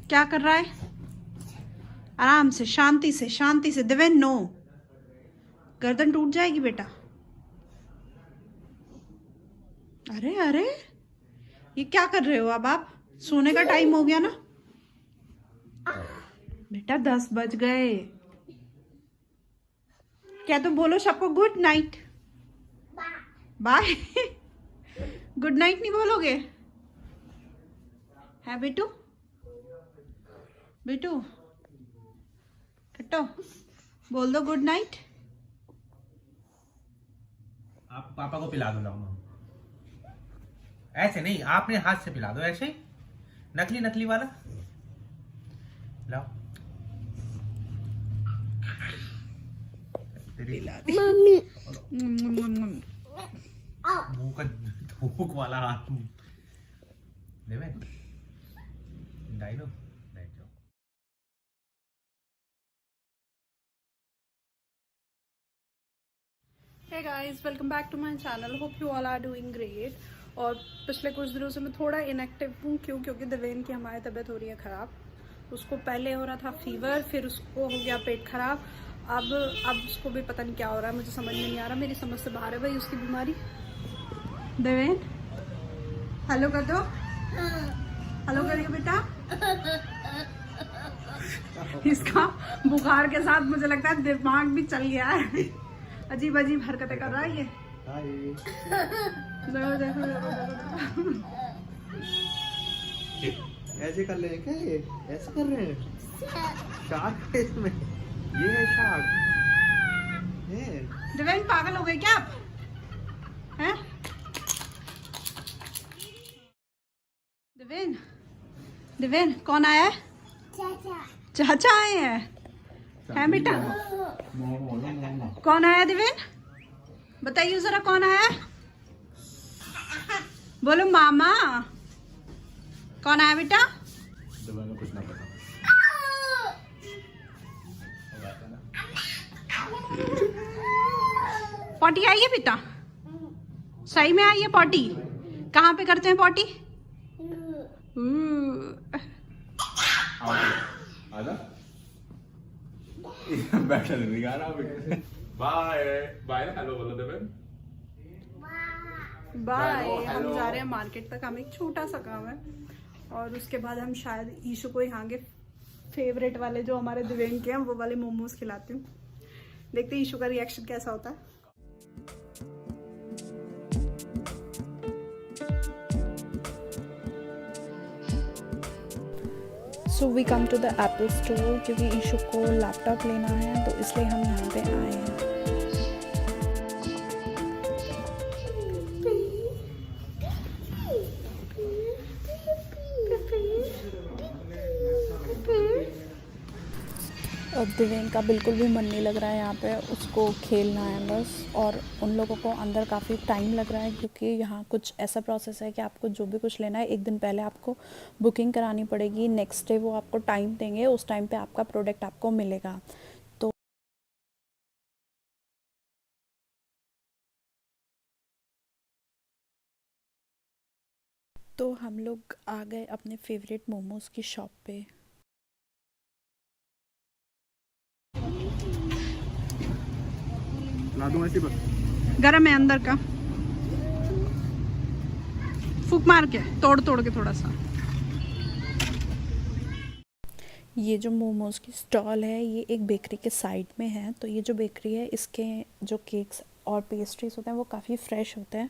क्या कर रहा है? आराम से, शांति से, शांति से। देवेन नो, गर्दन टूट जाएगी बेटा। अरे अरे, ये क्या कर रहे हो अब आप? सोने का टाइम हो गया ना बेटा, 10 बज गए। क्या तो बोलो सबको good night, bye. Good night नहीं बोलोगे? है बेटू, बेटू कट्टो, बोल दो गुड नाइट। आप पापा को पिला दो, लाओ। ऐसे नहीं, आपने हाथ से पिला दो, ऐसे नकली नकली वाला लाओ। मम्मी मुंह का थूक वाला हाथ देवे Dyno. Hey guys, welcome back to my channel. Hope you all are doing great. और पिछले कुछ दिनों से मैं थोड़ा इनएक्टिव हूँ। क्योंकि देवेन की हमारी तबीयत हो रही है ख़राब। उसको पहले हो रहा था फीवर, फिर उसको हो गया पेट खराब, अब उसको भी पता नहीं क्या हो रहा है, मुझे समझ में नहीं आ रहा, मेरी समझ से बाहर है भाई उसकी बीमारी। देवेन हेलो कर दो, हेलो करिए बेटा। इसका बुखार के साथ मुझे लगता है दिमाग भी चल गया है। अजीब अजीब हरकतें कर रहा है ये। देखो देखो देखो। ऐसे कर रहे हैं क्या ये? ऐसे कर रहे हैं? शार्क है इसमें। ये है शार्क। दिव्यांग पागल हो गए क्या आप? हैं? दिव्यांग, दिव्यांग कौन आया है? चाचा आए हैं बेटा? कौन आया दिव्यांग? बताइए जरा कौन आया? बोलो मामा। कौन आया बेटा? कुछ ना पता। पॉटी आई है बेटा? सही में आई है पॉटी? कहाँ पे करते हैं पॉटी? आजा। बैठा नहीं आ रहा बेटे। बाय बाय हेलो बोलो देवेन। बाय। हम जा रहे हैं मार्केट तक। हम एक छोटा सा काम है और उसके बाद हम शायद ईशु को यहाँ के फेवरेट वाले जो हमारे दिव्यांग के हैं वो वाले मोमोज खिलाती हूँ। देखते हैं ईशु का रिएक्शन कैसा होता है। So we come to the Apple store क्योंकि ईशु को लैपटॉप लेना है तो इसलिए हम यहाँ पे आए हैं। और दिव्यांग का बिल्कुल भी मन नहीं लग रहा है यहाँ पे, उसको खेलना है बस। और उन लोगों को अंदर काफ़ी टाइम लग रहा है क्योंकि यहाँ कुछ ऐसा प्रोसेस है कि आपको जो भी कुछ लेना है एक दिन पहले आपको बुकिंग करानी पड़ेगी। नेक्स्ट डे वो आपको टाइम देंगे, उस टाइम पे आपका प्रोडक्ट आपको मिलेगा। तो हम लोग आ गए अपने फेवरेट मोमोज की शॉप पे। ला दूंगा इसी पर। गरम है अंदर का। फूक मार के तोड़ तोड़ के थोड़ा सा। ये जो मोमोज की स्टॉल है ये एक बेकरी के साइड में है। तो ये जो बेकरी है इसके जो केक्स और पेस्ट्रीज होते हैं वो काफ़ी फ्रेश होते हैं।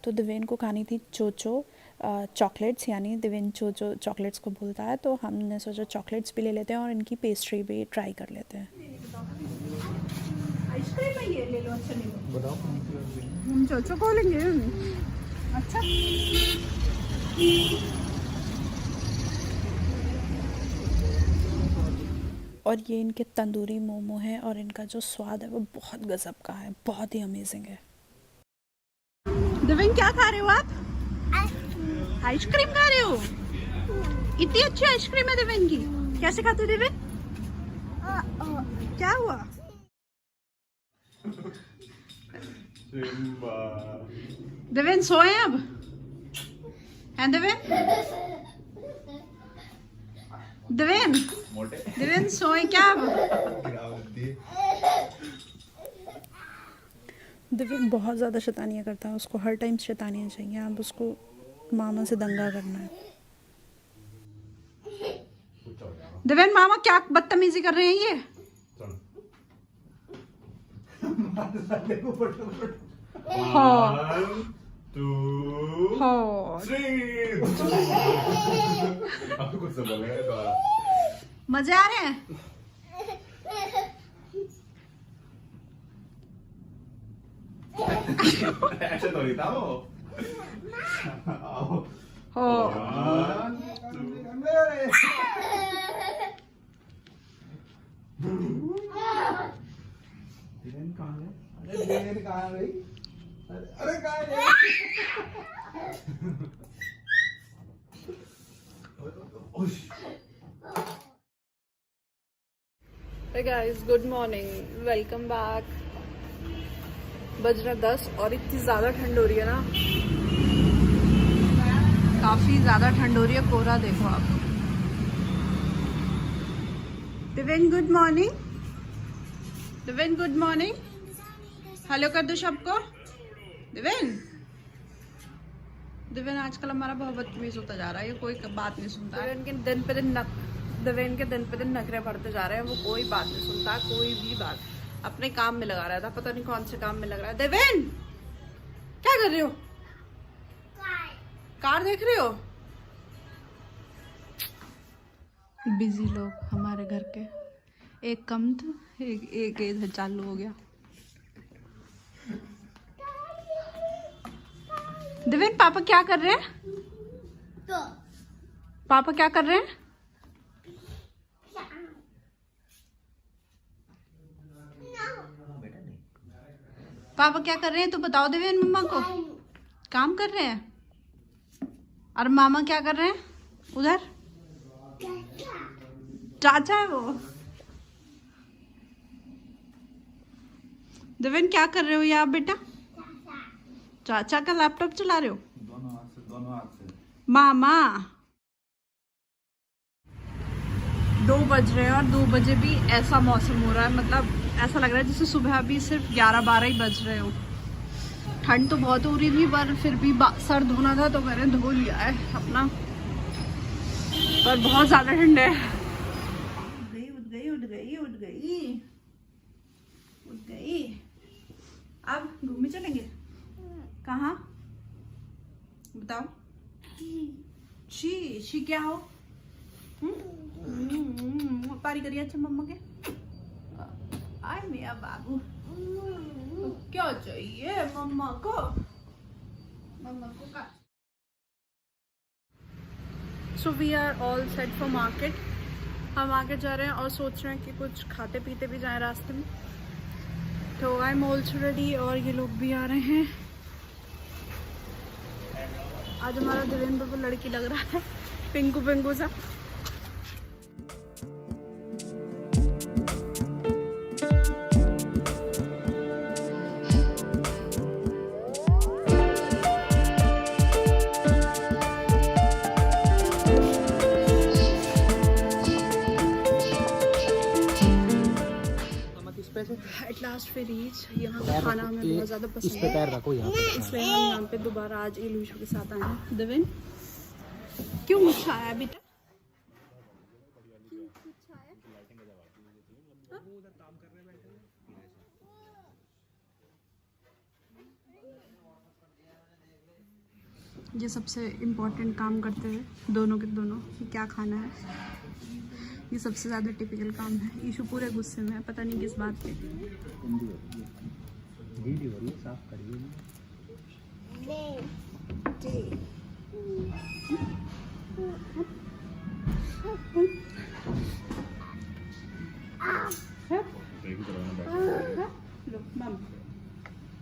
तो दिव्यांग को खानी थी चोचो चॉकलेट्स, यानी दिव्यांग चोचो चॉकलेट्स को बोलता है। तो हमने सोचा चॉकलेट्स भी ले लेते हैं और इनकी पेस्ट्री भी ट्राई कर लेते हैं। आइसक्रीम है ये, ले लो। अच्छा ले लो। बताओ। हम चोचो को लेंगे। अच्छा और ये इनके तंदूरी मोमो है और इनका जो स्वाद है वो बहुत गजब का है, बहुत ही अमेजिंग है। दिव्यांग क्या खा रहे हो आप? आइसक्रीम खा रहे हो? इतनी अच्छी आइसक्रीम है दिव्यांग की। कैसे खाते हो दिव्यांग? क्या हुआ? दिव्यांग सोए अब? हैं दिव्यांग? दिव्यांग दिव्यांग सोए क्या अब? दिव्यांग बहुत ज़्यादा शैतानियाँ करता है, उसको हर टाइम शैतानियाँ चाहिए। अब उसको मामा से दंगा करना है। दिव्यांग मामा क्या बदतमीजी कर रहे हैं ये? हाँ मजे आ रहे हैं? ऐसे तो नहीं था वो। हो कहाँ है? अरे कहाँ गई? अरे कहाँ गई? Hey guys, good morning, welcome back। बज रहा 10 और इतनी ज़्यादा ठंड हो रही है ना, काफ़ी ज़्यादा ठंड हो रही है। कोहरा देखो आप। दिव्यांग गुड मॉर्निंग। दिव्यांग गुड मॉर्निंग। हेलो कर दो सबको। दिव्यांग दिव्यांग आजकल हमारा बहुत बदतमीज होता जा रहा है, ये कोई बात नहीं सुनता है। दिन पे दिन देवेन के दिन पे दिन नखरे बढ़ते जा रहे हैं, वो कोई बात नहीं सुनता, कोई भी बात, अपने काम में लगा रहता, पता नहीं कौन से काम में लग रहा है। देवेन क्या कर रहे हो? कार देख रहे हो? बिजी लोग हमारे घर के, एक कम था, एक इधर चालू हो गया। देवेन पापा क्या कर रहे हैं? पापा क्या कर रहे हैं? पापा क्या कर रहे हैं तो बताओ देवेन मम्मा को। काम कर रहे हैं। और मामा क्या कर रहे हैं उधर? चाचा है वो। देवेन क्या कर रहे हो ये आप बेटा? चाचा का लैपटॉप चला रहे हो? दोनों हाथ से। मामा 2 बज रहे हैं और 2 बजे भी ऐसा मौसम हो रहा है, मतलब ऐसा लग रहा है जैसे सुबह अभी सिर्फ 11-12 ही बज रहे हो। ठंड तो बहुत हो रही थी पर फिर भी सर धोना था तो मैंने धो लिया है अपना, पर बहुत ज्यादा ठंड है। उठ गई। अब घूमने चलेंगे कहाँ बताओ? शी क्या हो? पारी करिए अच्छा मम्मा के। आए मेरा बाबू, क्या चाहिए मम्मा को? मम्मा को का। So we are all set for market. हम आगे जा रहे हैं और सोच रहे हैं कि कुछ खाते पीते भी जाएं रास्ते में। तो आई एम ऑल्सो रेडी और ये लोग भी आ रहे हैं। आज हमारा देवेन बाबू लड़की लग रहा है, पिंकू पिंकू सा। At last way reach. यहाँ का खाना हमें बहुत ज़्यादा पसंद है, इसलिए हम यहाँ पे दोबारा आज इलूशू के साथ आए हैं। देवेन क्यों मुझे आया बेटा? ये सबसे इम्पोर्टेंट काम करते हैं दोनों के दोनों कि क्या खाना है। ये सबसे ज़्यादा टिपिकल काम है। ईशू पूरे गुस्से में है, पता नहीं किस बात पे। साफ करिए।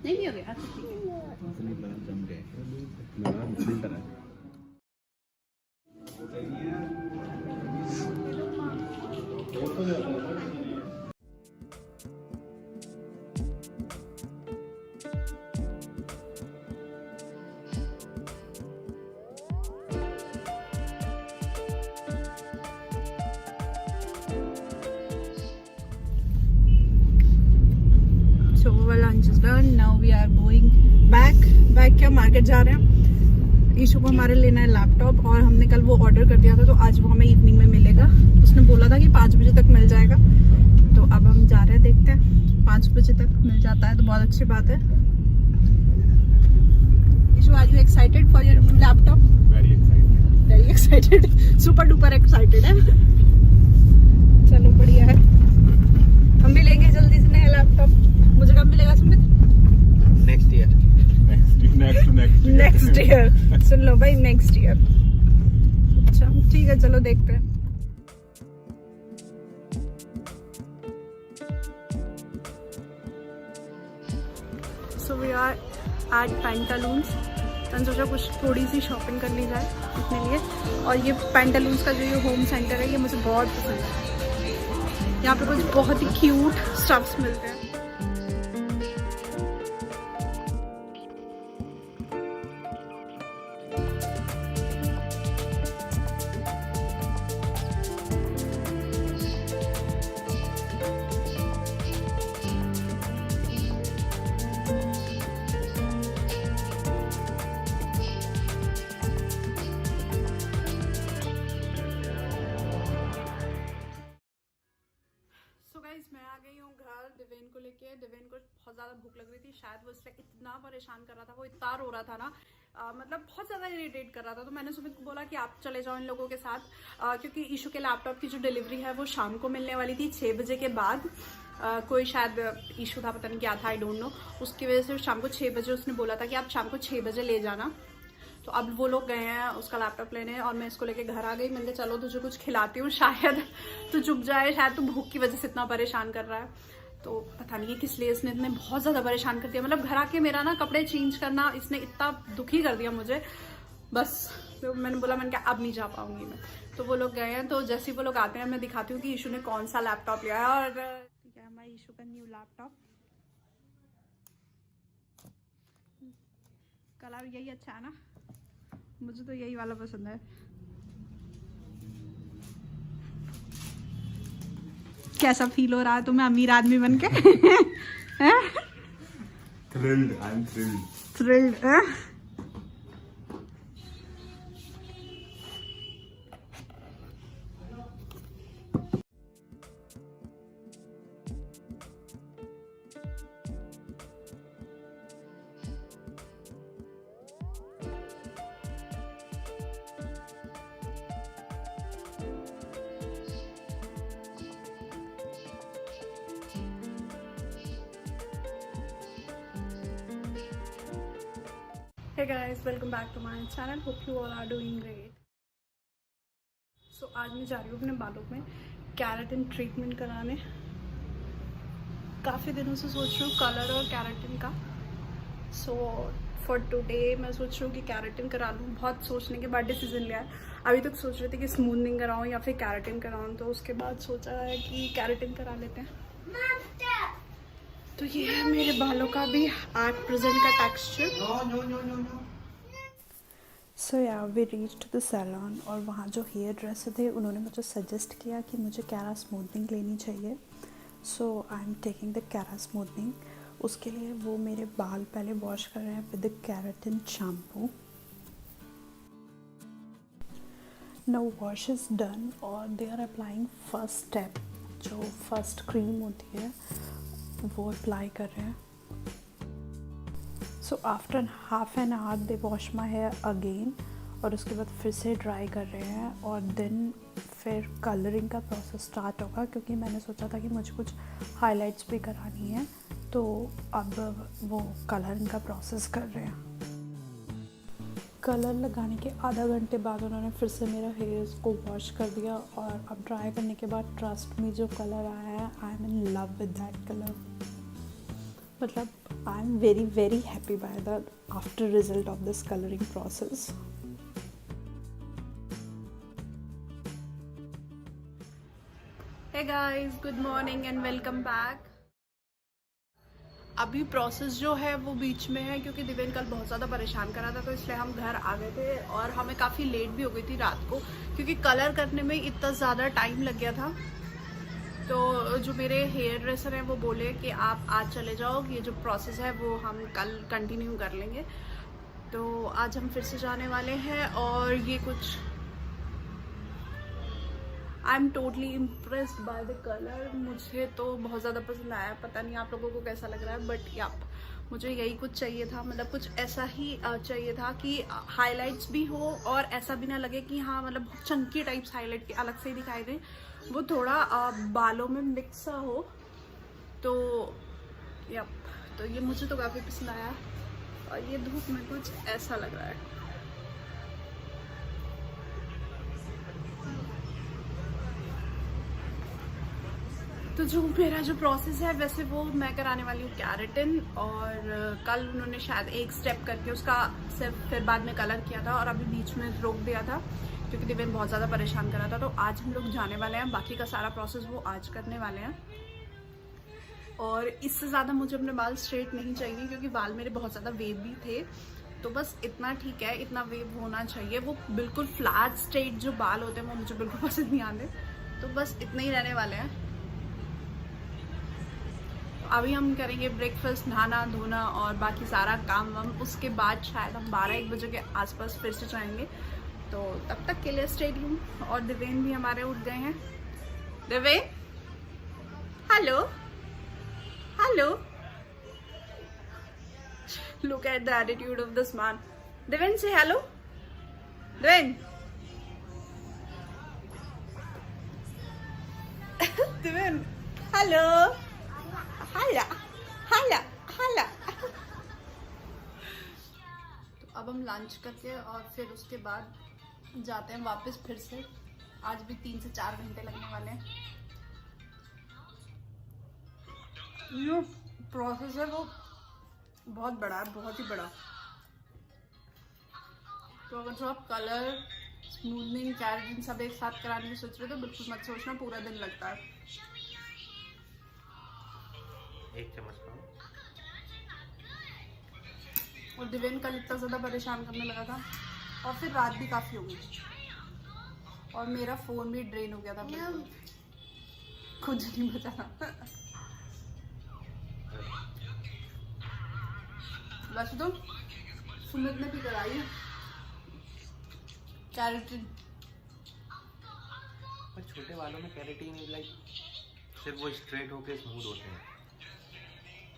नहीं हो गया। So our lunch is done. Now we are going back क्या मार्केट जा रहे हैं। ईशू को हमारे लेना है लैपटॉप और हमने कल वो ऑर्डर कर दिया था तो आज वो हमें इवनिंग में मिलेगा। उसने बोला था कि 5 बजे तक मिल जाएगा, तो अब हम जा रहे हैं, देखते हैं 5 बजे तक मिल जाता है तो बहुत अच्छी बात है। Ishu are you excited for your laptop? Very excited, super duper excited है। चलो बढ़िया है, हम भी लेंगे जल्दी से नया लैपटॉप। मुझे कब मिलेगा Sumit? Next year. Next year सुन लो भाई, नेक्स्ट ईयर। अच्छा ठीक है, चलो देखते हैं। So we are at Pantaloons. मैंने सोचा कुछ थोड़ी सी शॉपिंग कर ली जाए अपने लिए। और ये पैंटालून्स का जो ये होम सेंटर है ये मुझे बहुत पसंद है। यहाँ पे कुछ बहुत ही क्यूट स्टफ्स मिलते हैं। गाइस मैं आ गई हूँ घर दिवेन को लेके। दिवेन को बहुत ज़्यादा भूख लग रही थी, शायद वो इसलिए इतना परेशान कर रहा था, वो इतना रो रहा था ना, मतलब बहुत ज़्यादा इरिटेट कर रहा था। तो मैंने सुमित को बोला कि आप चले जाओ इन लोगों के साथ, क्योंकि ईशू के लैपटॉप की जो डिलीवरी है वो शाम को मिलने वाली थी 6 बजे के बाद। कोई शायद इशू था, पता नहीं क्या था, आई डोंट नो, उसकी वजह से शाम को 6 बजे उसने बोला था कि आप शाम को 6 बजे ले जाना। तो अब वो लोग गए हैं उसका लैपटॉप लेने और मैं इसको लेके घर आ गई। मैंने चलो तुझे कुछ खिलाती हूँ, शायद तू चुप जाए, शायद तू भूख की वजह से इतना परेशान कर रहा है। तो पता नहीं किस लिए इसने इतने बहुत ज़्यादा परेशान कर दिया, मतलब घर आके मेरा ना कपड़े चेंज करना इसने इतना दुखी कर दिया मुझे। बस तो मैंने बोला, मैंने कहा अब नहीं जा पाऊंगी मैं। तो वो लोग गए हैं, तो जैसे ही वो लोग आते हैं मैं दिखाती हूँ कि ईशू ने कौन सा लैपटॉप लिया है। और ठीक है, हमारा ईशू का न्यू लैपटॉप, कलर यही अच्छा है ना, मुझे तो यही वाला पसंद है। कैसा फील हो रहा है तुम्हें अमीर आदमी बन के? Thrilled, I'm thrilled. Thrilled. Hey guys, welcome back to my channel. Hope you all are doing great. So आज मैं जा रही हूँ अपने बालों में कैराटिन ट्रीटमेंट कराने। काफ़ी दिनों से सोच रही हूँ कलर और कैराटिन का। सो फॉर टुडे मैं सोच रही हूँ कि कैराटिन करा लूँ। बहुत सोचने के बाद डिसीजन लिया है। अभी तक सोच रहे थे कि स्मूथनिंग कराऊँ या फिर कैराटिन कराऊँ, तो उसके बाद सोचा है कि कैराटिन करा लेते हैं। तो ये है मेरे बालों का भी एट प्रेजेंट का texture. No. So yeah we reached the salon और वहाँ जो हेयर ड्रेसर थे उन्होंने मुझे सजेस्ट किया कि मुझे कैरा स्मूथनिंग लेनी चाहिए। So I am taking the kera smoothening. उसके लिए वो मेरे बाल पहले वॉश कर रहे हैं with the keratin shampoo. Now wash is done और they are applying first step, जो फर्स्ट क्रीम होती है वो अप्लाई कर रहे हैं। So after half an hour they wash my hair again और उसके बाद फिर से ड्राई कर रहे हैं और देन फिर कलरिंग का प्रोसेस स्टार्ट होगा, क्योंकि मैंने सोचा था कि मुझे कुछ हाइलाइट्स भी करानी है। तो अब वो कलरिंग का प्रोसेस कर रहे हैं। कलर लगाने के आधा घंटे बाद उन्होंने फिर से मेरा हेयर को वॉश कर दिया और अब ड्राई करने के बाद ट्रस्ट में जो कलर आया है, I am in love with that colour. मतलब I am very very happy by the after result of this colouring process. Hey guys, good morning and welcome back. अभी प्रोसेस जो है वो बीच में है, क्योंकि दिवेन कल बहुत ज़्यादा परेशान कर रहा था, तो इसलिए हम घर आ गए थे और हमें काफ़ी लेट भी हो गई थी रात को, क्योंकि कलर करने में इतना ज़्यादा टाइम लग गया था। तो जो मेरे हेयर ड्रेसर हैं वो बोले कि आप आज चले जाओ, ये जो प्रोसेस है वो हम कल कंटिन्यू कर लेंगे। तो आज हम फिर से जाने वाले हैं और ये कुछ I am totally impressed by the colour. मुझे तो बहुत ज़्यादा पसंद आया, पता नहीं आप लोगों को कैसा लग रहा है, बट या मुझे यही कुछ चाहिए था। मतलब कुछ ऐसा ही चाहिए था कि हाइलाइट्स भी हो और ऐसा भी ना लगे कि हाँ मतलब बहुत चंकी टाइप्स हाईलाइट के अलग से ही दिखाई दे, वो थोड़ा बालों में मिक्स हो। तो यप, तो ये मुझे तो काफ़ी पसंद आया और ये धूप में कुछ ऐसा लग रहा है। तो जो मेरा जो प्रोसेस है वैसे वो मैं कराने वाली हूँ कैराटिन, और कल उन्होंने शायद एक स्टेप करके उसका सिर्फ फिर बाद में कलर किया था और अभी बीच में रोक दिया था क्योंकि दिवेन बहुत ज़्यादा परेशान कर रहा था। तो आज हम लोग जाने वाले हैं, बाकी का सारा प्रोसेस वो आज करने वाले हैं। और इससे ज़्यादा मुझे अपने बाल स्ट्रेट नहीं चाहिए, क्योंकि बाल मेरे बहुत ज़्यादा वेव भी थे, तो बस इतना ठीक है, इतना वेव होना चाहिए। वो बिल्कुल फ्लैट स्ट्रेट जो बाल होते हैं वो मुझे बिल्कुल पसंद नहीं आते, तो बस इतने ही रहने वाले हैं। अभी हम करेंगे ब्रेकफास्ट, नहाना धोना और बाकी सारा काम वाम, उसके बाद शायद हम 12-1 बजे के आसपास फिर से जाएंगे। तो तब तक के लिए स्टे ट्यून्ड। और दिवेन भी हमारे उठ गए हैं। Diven hello hello, look at the attitude of this man. Devin, say hello. Devin. Devin, hello. Hala, hala, hala. तो अब हम लंच करके और फिर उसके बाद जाते हैं वापस फिर से। आज भी 3 से 4 घंटे लगने वाले हैं। ये प्रोसेस है वो बहुत बड़ा है, बहुत ही बड़ा। तो अगर जो आप कलर, स्मूथनिंग, कैरेटिन सब एक साथ कराने की सोच रहे हो तो बिल्कुल मत सोचना, पूरा दिन लगता है। एक चम्मच और दिवेन कल इतना ज़्यादा परेशान करने लगा था और फिर रात भी काफ़ी हो गई और मेरा फ़ोन भी ड्रेन हो गया था, कुछ नहीं बचा था। वैसे तो सुमित ने भी कराई है कैरेटिन, पर छोटे बालों में कैरेटिन लाइक सिर्फ वो स्ट्रेट होके स्मूथ होते हैं।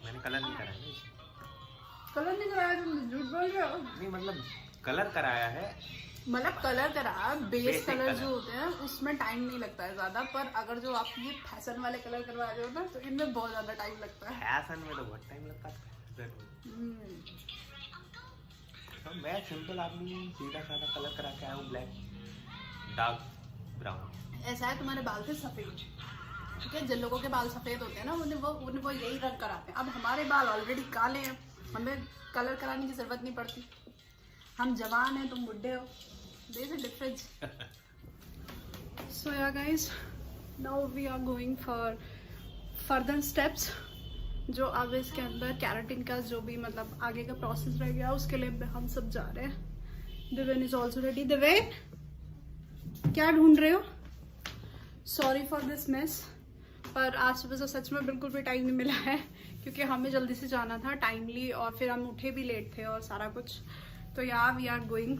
मैंने कलर नहीं कराया ना। कलर नहीं कराया, तुम झूठ बोल रहे हो। नहीं मतलब कलर कराया है, मतलब कलर करा, बेस Basic कलर कलर। जो होते हैं उसमें टाइम नहीं लगता है ज़्यादा, पर अगर जो आप ये फैशन वाले कलर करवा रहे हो ना तो इनमें बहुत ज़्यादा टाइम लगता है। फैशन में तो बहुत टाइम लगता है। तो मैं सिंपल आदमी सीधा साधा कलर करा के आया हूँ, ब्लैक डार्क ब्राउन। ऐसा है, तुम्हारे बाल थे सफ़ेद, ठीक है, जिन लोगों के बाल सफ़ेद होते हैं ना उन्हें वो यही रंग कराते हैं। अब हमारे बाल ऑलरेडी काले हैं, हमें कलर कराने की ज़रूरत नहीं पड़ती। हम जवान हैं, तुम बुढ़े हो, there is a difference. So yeah guys, now we are going for further steps. जो अब इसके अंदर कैरेटिन का जो भी मतलब आगे का प्रोसेस रह गया उसके लिए हम सब जा रहे हैं। दिवेन इज ऑल्सो रेडी। दिवेन, क्या ढूंढ रहे हो? सॉरी फॉर दिस मेस, पर आज सुबह से सच में बिल्कुल भी टाइम नहीं मिला है क्योंकि हमें जल्दी से जाना था टाइमली और फिर हम उठे भी लेट थे और सारा कुछ। तो यार वी आर गोइंग।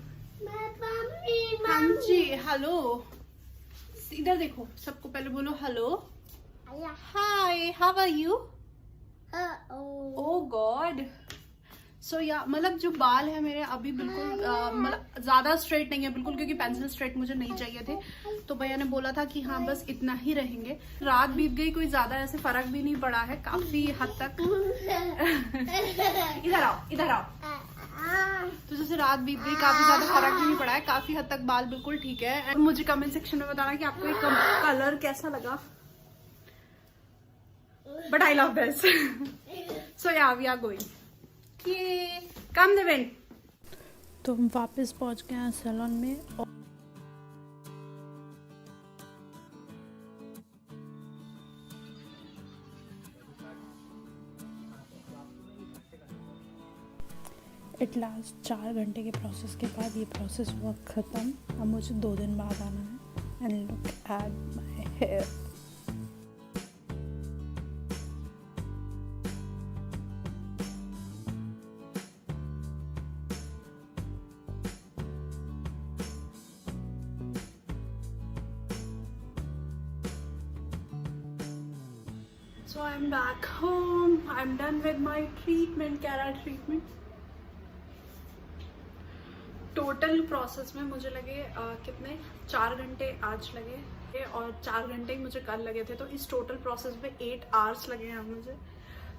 हाँ जी, हेलो, इधर देखो, सबको पहले बोलो hello. Hi, how are you? Oh God. So yeah मतलब जो बाल है मेरे अभी बिल्कुल मतलब ज़्यादा स्ट्रेट नहीं है बिल्कुल, क्योंकि पेंसिल स्ट्रेट मुझे नहीं चाहिए थे। तो भैया ने बोला था कि हाँ बस इतना ही रहेंगे। रात बीत गई, कोई ज़्यादा ऐसे फर्क भी नहीं पड़ा है, काफ़ी हद तक। इधर आओ, इधर आओ। तो जैसे रात बीत गई, काफ़ी ज़्यादा फर्क भी नहीं पड़ा है, काफ़ी हद तक बाल बिल्कुल ठीक है। और मुझे कमेंट सेक्शन में बताना कि आपको ये कलर कैसा लगा। But I love this. So yeah we are going. Come Deven. तो हम वापस पहुंच गए हैं सैलून में और एट लास्ट 4 घंटे के प्रोसेस के बाद ये प्रोसेस हुआ ख़त्म। अब मुझे 2 दिन बाद आना है। And look at my hair. So I'm back home. I'm done with my treatment, keratin treatment. Total process में मुझे लगे कितने 4 घंटे आज लगे और 4 घंटे ही मुझे कल लगे थे। तो इस टोटल प्रोसेस में 8 आवर्स लगे हैं मुझे।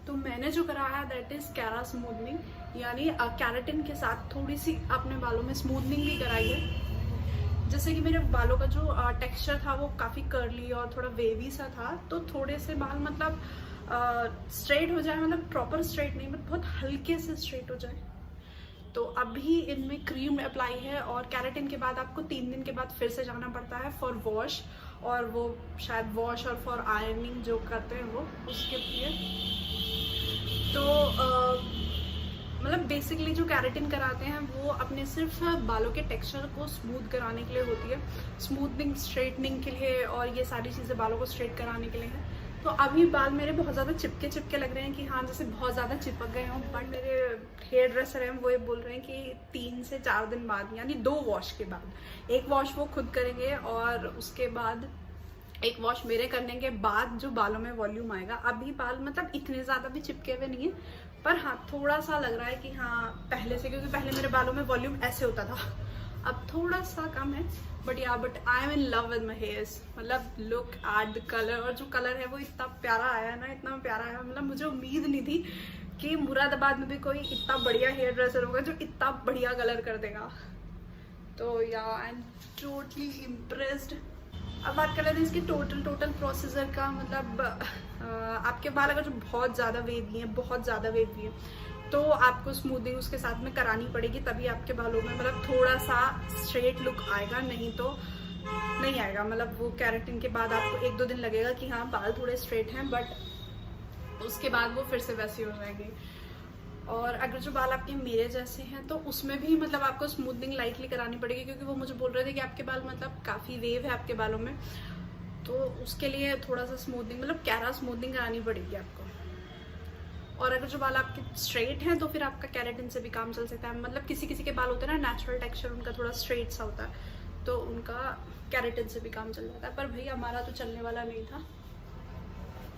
तो मैंने जो कराया दैट इज़ कैरा स्मूथनिंग, यानी कैरेटिन के साथ थोड़ी सी अपने बालों में स्मूथनिंग भी कराई है। जैसे कि मेरे बालों का जो टेक्सचर था वो काफ़ी कर्ली और थोड़ा वेवी सा था, तो थोड़े से बाल मतलब स्ट्रेट हो जाए, मतलब प्रॉपर स्ट्रेट नहीं, बट बहुत हल्के से स्ट्रेट हो जाए। तो अभी इनमें क्रीम अप्लाई है और कैरेटिन के बाद आपको 3 दिन के बाद फिर से जाना पड़ता है फॉर वॉश, और वो शायद वॉश और फॉर आयरनिंग जो करते हैं वो उसके लिए। तो मतलब बेसिकली जो कैरेटिन कराते हैं वो अपने सिर्फ बालों के टेक्सचर को स्मूथ कराने के लिए होती है, स्मूथनिंग, स्ट्रेटनिंग के लिए, और ये सारी चीज़ें बालों को स्ट्रेट कराने के लिए है। तो अभी बाल मेरे बहुत ज़्यादा चिपके लग रहे हैं कि हाँ जैसे बहुत ज़्यादा चिपक गए हों, बट मेरे हेयर ड्रेसर हैं वो ये बोल रहे हैं कि 3 से 4 दिन बाद, यानी 2 वॉश के बाद, एक वॉश वो खुद करेंगे और उसके बाद एक वॉश मेरे करने के बाद जो बालों में वॉल्यूम आएगा, अभी बाल मतलब इतने ज्यादा भी चिपके हुए नहीं है, पर हाँ थोड़ा सा लग रहा है कि हाँ पहले से, क्योंकि पहले मेरे बालों में वॉल्यूम ऐसे होता था, अब थोड़ा सा कम है। But I am in love with my hairs, मतलब लुक एट द कलर, और जो कलर है वो इतना प्यारा आया है ना, इतना प्यारा आया, मतलब मुझे उम्मीद नहीं थी कि मुरादाबाद में भी कोई इतना बढ़िया हेयर ड्रेसर होगा जो इतना बढ़िया कलर कर देगा। तो या आई एम टोटली इम्प्रेस्ड। अब बात कर रहे थे इसकी टोटल प्रोसीजर का, मतलब आपके बाल अगर जो बहुत ज़्यादा वेवी हैं, बहुत ज़्यादा वेवी हैं, तो आपको स्मूथिंग उसके साथ में करानी पड़ेगी, तभी आपके बालों में मतलब थोड़ा सा स्ट्रेट लुक आएगा, नहीं तो नहीं आएगा। मतलब वो केराटिन के बाद आपको 1-2 दिन लगेगा कि हाँ बाल थोड़े स्ट्रेट हैं, बट उसके बाद वो फिर से वैसी हो जाएगी। और अगर जो बाल आपके मेरे जैसे हैं तो उसमें भी मतलब आपको स्मूथनिंग लाइटली करानी पड़ेगी, क्योंकि वो मुझे बोल रहे थे कि आपके बाल मतलब काफ़ी वेव है आपके बालों में, तो उसके लिए थोड़ा सा स्मूथनिंग मतलब कैरा स्मूथनिंग करानी पड़ेगी आपको। और अगर जो बाल आपके स्ट्रेट हैं तो फिर आपका केराटिन से भी काम चल सकता है। मतलब किसी किसी के बाल होते हैं ना नेचुरल टेक्सचर उनका थोड़ा स्ट्रेट सा होता है, तो उनका केराटिन से भी काम चल जाता है। पर भाई हमारा तो चलने वाला नहीं था।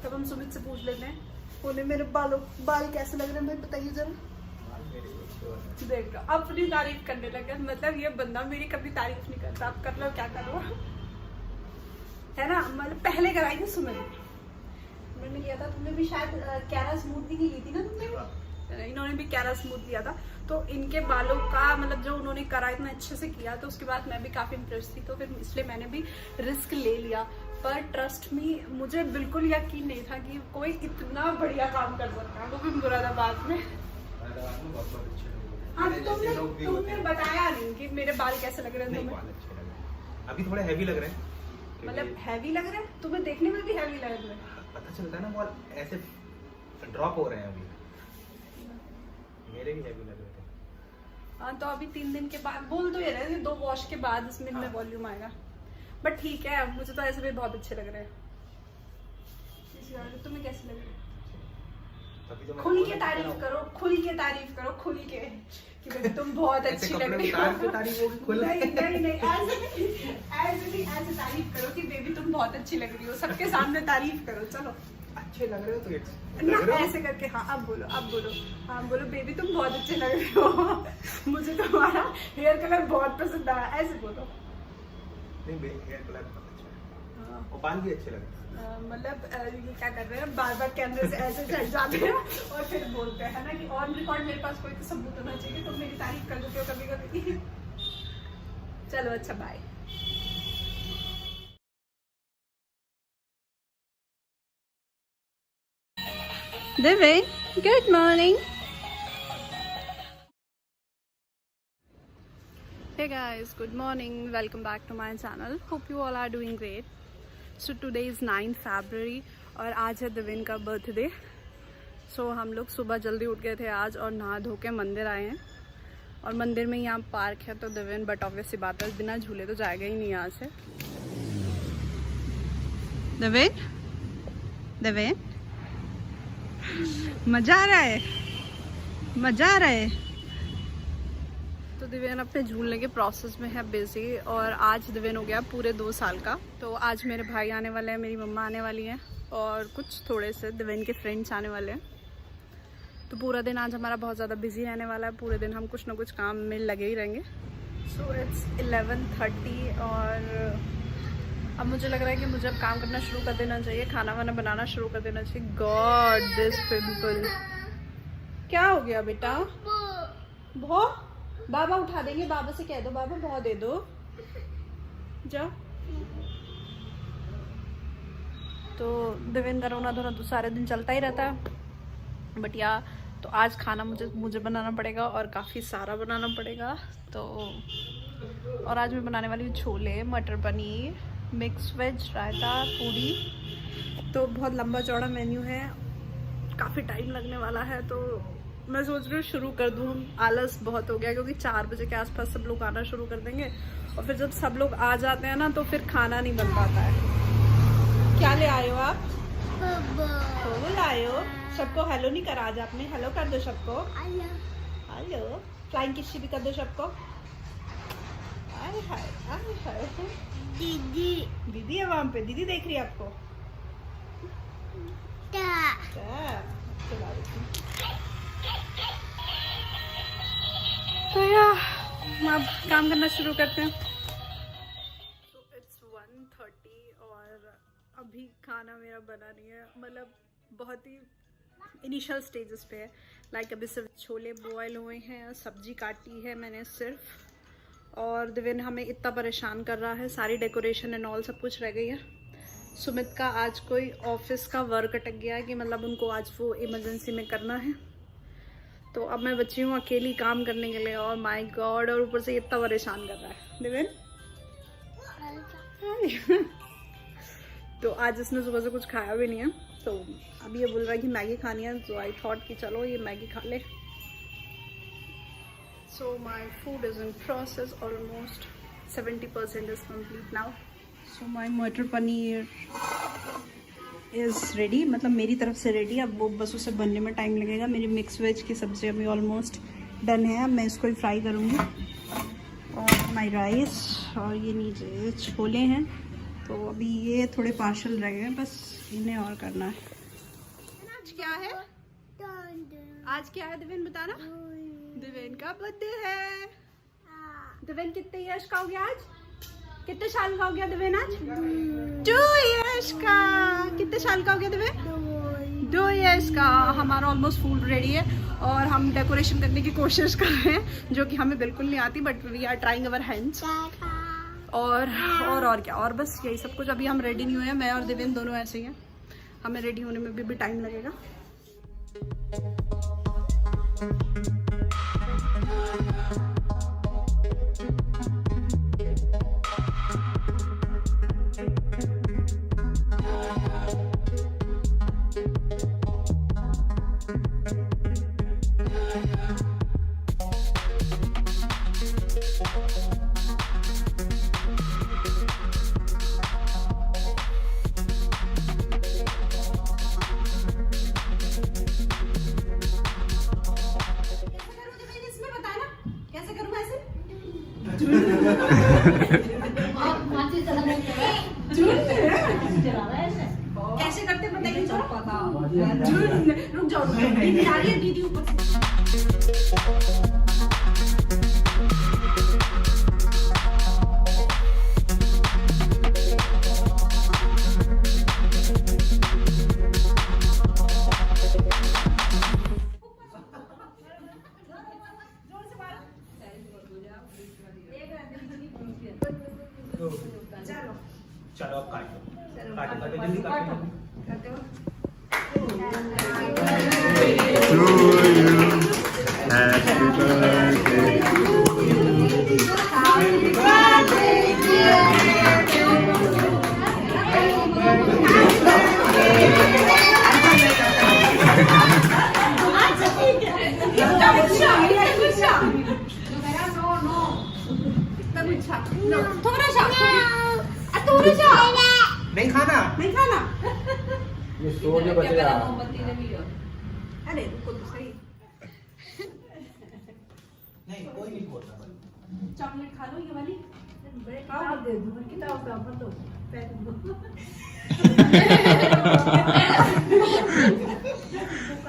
तब हम सुमित से पूछ लेते हैं, उन्हें मेरे बाल कैसे लग रहे हैं भाई बताइए जरा। देख लो अपनी तारीफ करने लगे, मतलब ये बंदा मेरी कभी तारीफ नहीं करता, आप कर लो क्या कर लो, है ना। मतलब पहले कराई थी सुमित, मैंने लिया था, तुमने भी शायद कैरा स्मूथनिंग ली थी ना तुमने, इन्होंने भी कैरा स्मूथ लिया था। तो इनके बालों का मतलब जो उन्होंने करा इतना अच्छे से किया, तो उसके बाद मैं भी काफ़ी इम्प्रेस थी, तो फिर इसलिए मैंने भी रिस्क ले लिया। पर ट्रस्ट मी, मुझे बिल्कुल यकीन नहीं था कि कोई इतना बढ़िया काम कर सकता है, वो भी मुरादाबाद में। हाँ तुमने बताया नहीं कि मेरे बाल कैसे लग रहे हैं तुम्हें? अभी थोड़े हैवी लग रहे हैं। मतलब हैवी लग रहे हैं तुम्हें? देखने में भी हैवी लग रहे हैं, पता चलता है ना, बाल ऐसे ड्रॉप हो रहे हैं। अभी मेरे भी हैवी लग रहे थे। हाँ तो अभी 3 दिन के बाद बोल तो ये रहे थे 2 वॉश के बाद इसमें इनमें वॉल्यूम आएगा, बट ठीक है मुझे तो ऐसे भी बहुत अच्छे लग रहे हैं। तुम्हें कैसे लग रहे हैं? खुल के तारीफ करो, खुल के तारीफ करो, खुल के कि बेबी तुम बहुत अच्छी लग रही हो। ऐसे तारीफ करो कि बेबी तुम बहुत अच्छी लग रही हो, सबके सामने तारीफ करो। चलो अच्छे लग रहे हो तो ना ऐसे करके, हाँ अब बोलो हाँ बोलो बेबी तुम बहुत अच्छे लग रही हो, मुझे तुम्हारा हेयर कलर बहुत पसंद आया, ऐसे बोलो। नहीं हेयर कलर बहुत अच्छा है, और बाल भी अच्छे लग रहे हैं। मतलब ये क्या कर रहे हैं, बार कैमरे से ऐसे चढ़ जाते हैं और फिर बोलते हैं ना कि ऑन रिकॉर्ड मेरे पास कोई तो सबूत होना चाहिए, तुम मेरी तारीफ कर देते हो कभी कभी। चलो अच्छा bye. Devin, good morning. Hey guys, good morning. Welcome back to my channel. Hope you all are doing great. So today is 9th February और आज है देवेन का बर्थडे। So हम लोग सुबह जल्दी उठ गए थे आज और नहा धो के मंदिर आए हैं, और मंदिर में यहाँ पार्क है तो देवेन बट ऑब्वियस सी बात है बिना झूले तो जाएगा ही नहीं यहाँ से। देवेन मजा आ रहा है, मजा आ रहा है। तो देवेन अपने झूलने के प्रोसेस में है बिजी, और आज देवेन हो गया पूरे 2 साल का। तो आज मेरे भाई आने वाले हैं, मेरी मम्मा आने वाली हैं, और कुछ थोड़े से देवेन के फ्रेंड्स आने वाले हैं। तो पूरा दिन आज हमारा बहुत ज़्यादा बिजी रहने वाला है, पूरे दिन हम कुछ ना कुछ काम में लगे ही रहेंगे। सो इट्स 11:30 और अब मुझे लग रहा है कि मुझे अब काम करना शुरू कर देना चाहिए, खाना वाना बनाना शुरू कर देना चाहिए। गॉड दिस पिंपल, क्या हो गया बेटा? बहुत बाबा उठा देंगे, बाबा से कह दो बाबा बहुत दे दो जाओ। तो देवेन का रोना धोना तो सारे दिन चलता ही रहता है, बट या तो आज खाना मुझे बनाना पड़ेगा और काफ़ी सारा बनाना पड़ेगा। तो और आज मैं बनाने वाली हूँ छोले, मटर पनीर, मिक्स वेज, रायता, पूरी। तो बहुत लंबा चौड़ा मेन्यू है, काफ़ी टाइम लगने वाला है। तो मैं सोच रही हूँ शुरू कर दूँ, आलस बहुत हो गया क्योंकि 4 बजे के आसपास सब लोग आना शुरू कर देंगे, और फिर जब सब लोग आ जाते हैं ना तो फिर खाना नहीं बन पाता है। क्या ले आए हो आप? फूल आए हो? सबको हेलो नहीं करा आज आपने? हेलो कर दो सबको, हेलो। फ्लाइंग किसी भी कर दो सबको। दीदी है वहाँ पे, दीदी देख रही है आपको। चला देती हूँ। तो यार अब काम करना शुरू करते हैं। तो इट्स 1:30 और अभी खाना मेरा बना नहीं है, मतलब बहुत ही इनिशियल स्टेजेस पे है। लाइक अभी सिर्फ छोले बॉयल हुए हैं, सब्जी काटी है मैंने सिर्फ, और दिव्यन हमें इतना परेशान कर रहा है, सारी डेकोरेशन एंड ऑल सब कुछ रह गई है। सुमित का आज कोई ऑफिस का वर्क अटक गया है कि मतलब उनको आज वो इमरजेंसी में करना है, तो अब मैं बची हूँ अकेली काम करने के लिए। और माय गॉड, और ऊपर से इतना परेशान कर रहा है दिव्यन। तो आज इसने सुबह से कुछ खाया भी नहीं है, तो अभी ये बोल रहा है कि मैगी खानी है, तो आई थॉट कि चलो ये मैगी खा ले। So my food is in process, almost 70% is complete now. So my matar paneer is ready, मतलब मेरी तरफ से रेडी। अब वो बस उसे बनने में टाइम लगेगा। मेरी मिक्स वेज की सब्ज़ी अभी ऑलमोस्ट डन है, अब मैं इसको ही फ्राई करूँगी। और माई राइस, और ये नीचे छोले हैं, तो अभी ये थोड़े पार्शल रह गए, बस इन्हें और करना है। आज क्या है? आज क्या है दिव्यन बताना? दिव्यन का बर्थडे है। दिव्यन कितने इयर्स का हो गया आज? कितने साल का हो गया दिव्यन आज? 2 इयर्स का। कितने साल का हो गया दिव्यन? 2 इयर्स का। हमारा ऑलमोस्ट फूड रेडी है और हम डेकोरेशन करने की कोशिश कर रहे हैं, जो कि हमें बिल्कुल नहीं आती, but we are trying our hands. और क्या, और बस यही सब कुछ। अभी हम रेडी नहीं हुए हैं, मैं और दिव्यन दोनों ऐसे ही हैं, हमें रेडी होने में भी टाइम लगेगा। कैसे करते बताइए? रुक जाओ, दीदी आ रही है, दीदी ऊपर से। चलो अब काटो जल्दी काटो। नहीं खाना, नहीं खाना। ये सो जो बच रहा। अरे रुको तो सही। नहीं कोई नहीं बोलता। चॉकलेट खा लो ये वाली। किताब दे दूँ, किताब का अपन तो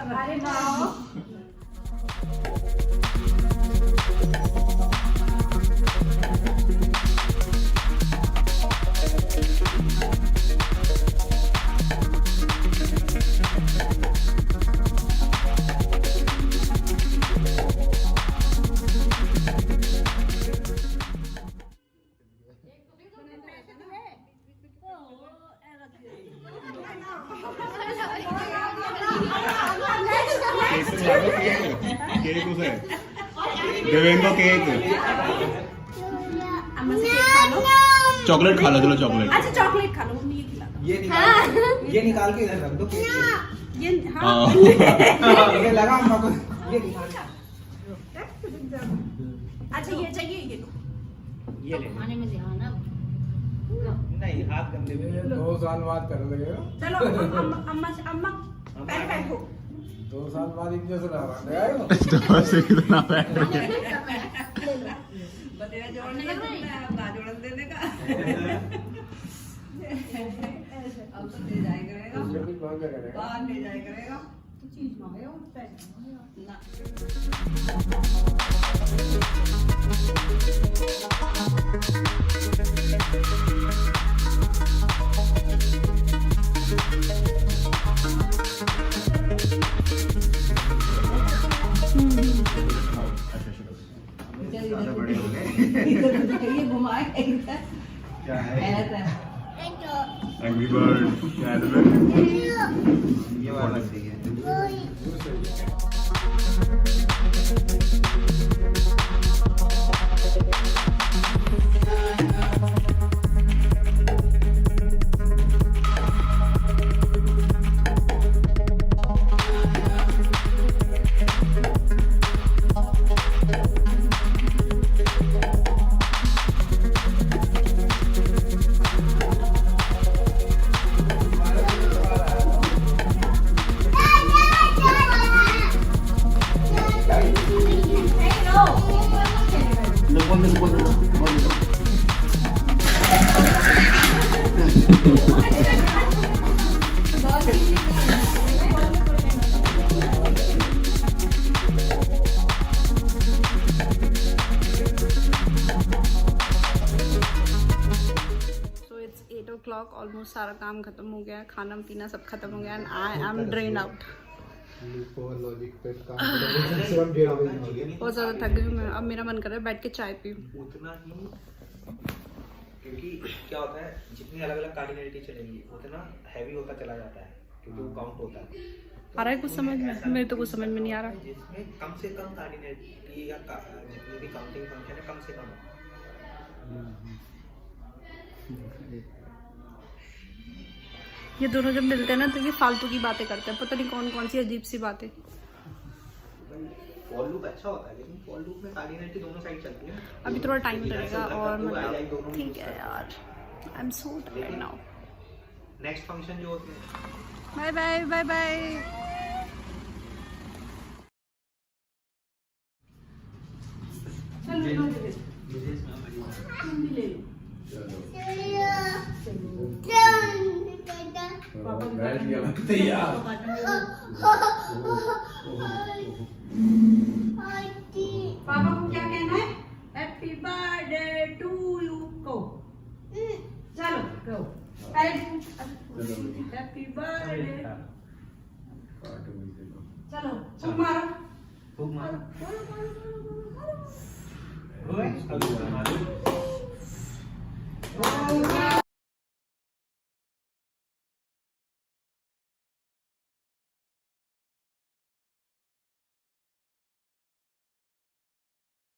अरे वाह। केक उसे देवेन को केक चॉकलेट खा लो, चलो चॉकलेट। अच्छा चॉकलेट खा लो, मम्मी ये खिला दो। ये निकाल के इधर रख दो। ये हाँ ये लगा अम्मा को, ये निकाल। अच्छा ये चाहिए, ये लो। ये ले। खाने में ध्यान है। नहीं हाथ गंदे में। 2 साल बाद करने लगेगा। चलो अम्मा पहले बैठो। 2 साल बाद इतने सुना रहा तो से कितना बैठ बतेरा जोड़ने का, जोड़न देने का। अब तो ले जाया करेगा, उसमें कुछ मांगा करेगा। बाहर ले जाया करेगा। तो चीज मांगे और पैसे मांगे ना। ज़्यादा बड़े हो गए। ये घुमाए इधर क्या है? ऐसा एंग्री बर्ड, ये वाला सही है। सो इट्स 8 o'clock, ऑलमोस्ट सारा काम खत्म हो गया है, खाना पीना सब खत्म हो गया and I am drain out. Logic पे काम करेंगे सिर्फ 1:30 बजे। बहुत ज़्यादा थक गई मैं, अब मेरा मन कर रहा है बैठ के चाय पीऊँ। उतना ही, क्योंकि क्या होता है जितनी अलग अलग कार्डिनलिटी चलेंगी उतना हैवी होता चला जाता है, क्योंकि वो काउंट होता है। आ रहा है कुछ समझ में? मेरे तो कुछ समझ में नहीं आ रहा। जिसमें कम से कम कार्डिनलिटी या जितनी भी काउंटिंग फंक्शन है कम से कम। ये दोनों जब मिलते हैं ना तो ये फालतू की बातें करते हैं, पता नहीं कौन कौन सी अजीब सी बातें। फॉल लूप अच्छा होता है, लेकिन फॉल लूप में कार्डिनलिटी दोनों साइड चलती है। अभी थोड़ा टाइम लगेगा और मतलब दोनों ठीक है यार, आई am so tired now. Next function जो होते हैं बाय बाय बाय बाय। बैठ गया तैयार। पापा को क्या कहना है? हैप्पी बर्थडे टू यू को। चलो गो। Happy birthday. चलो फूक मारो। खूब मारो। Oh,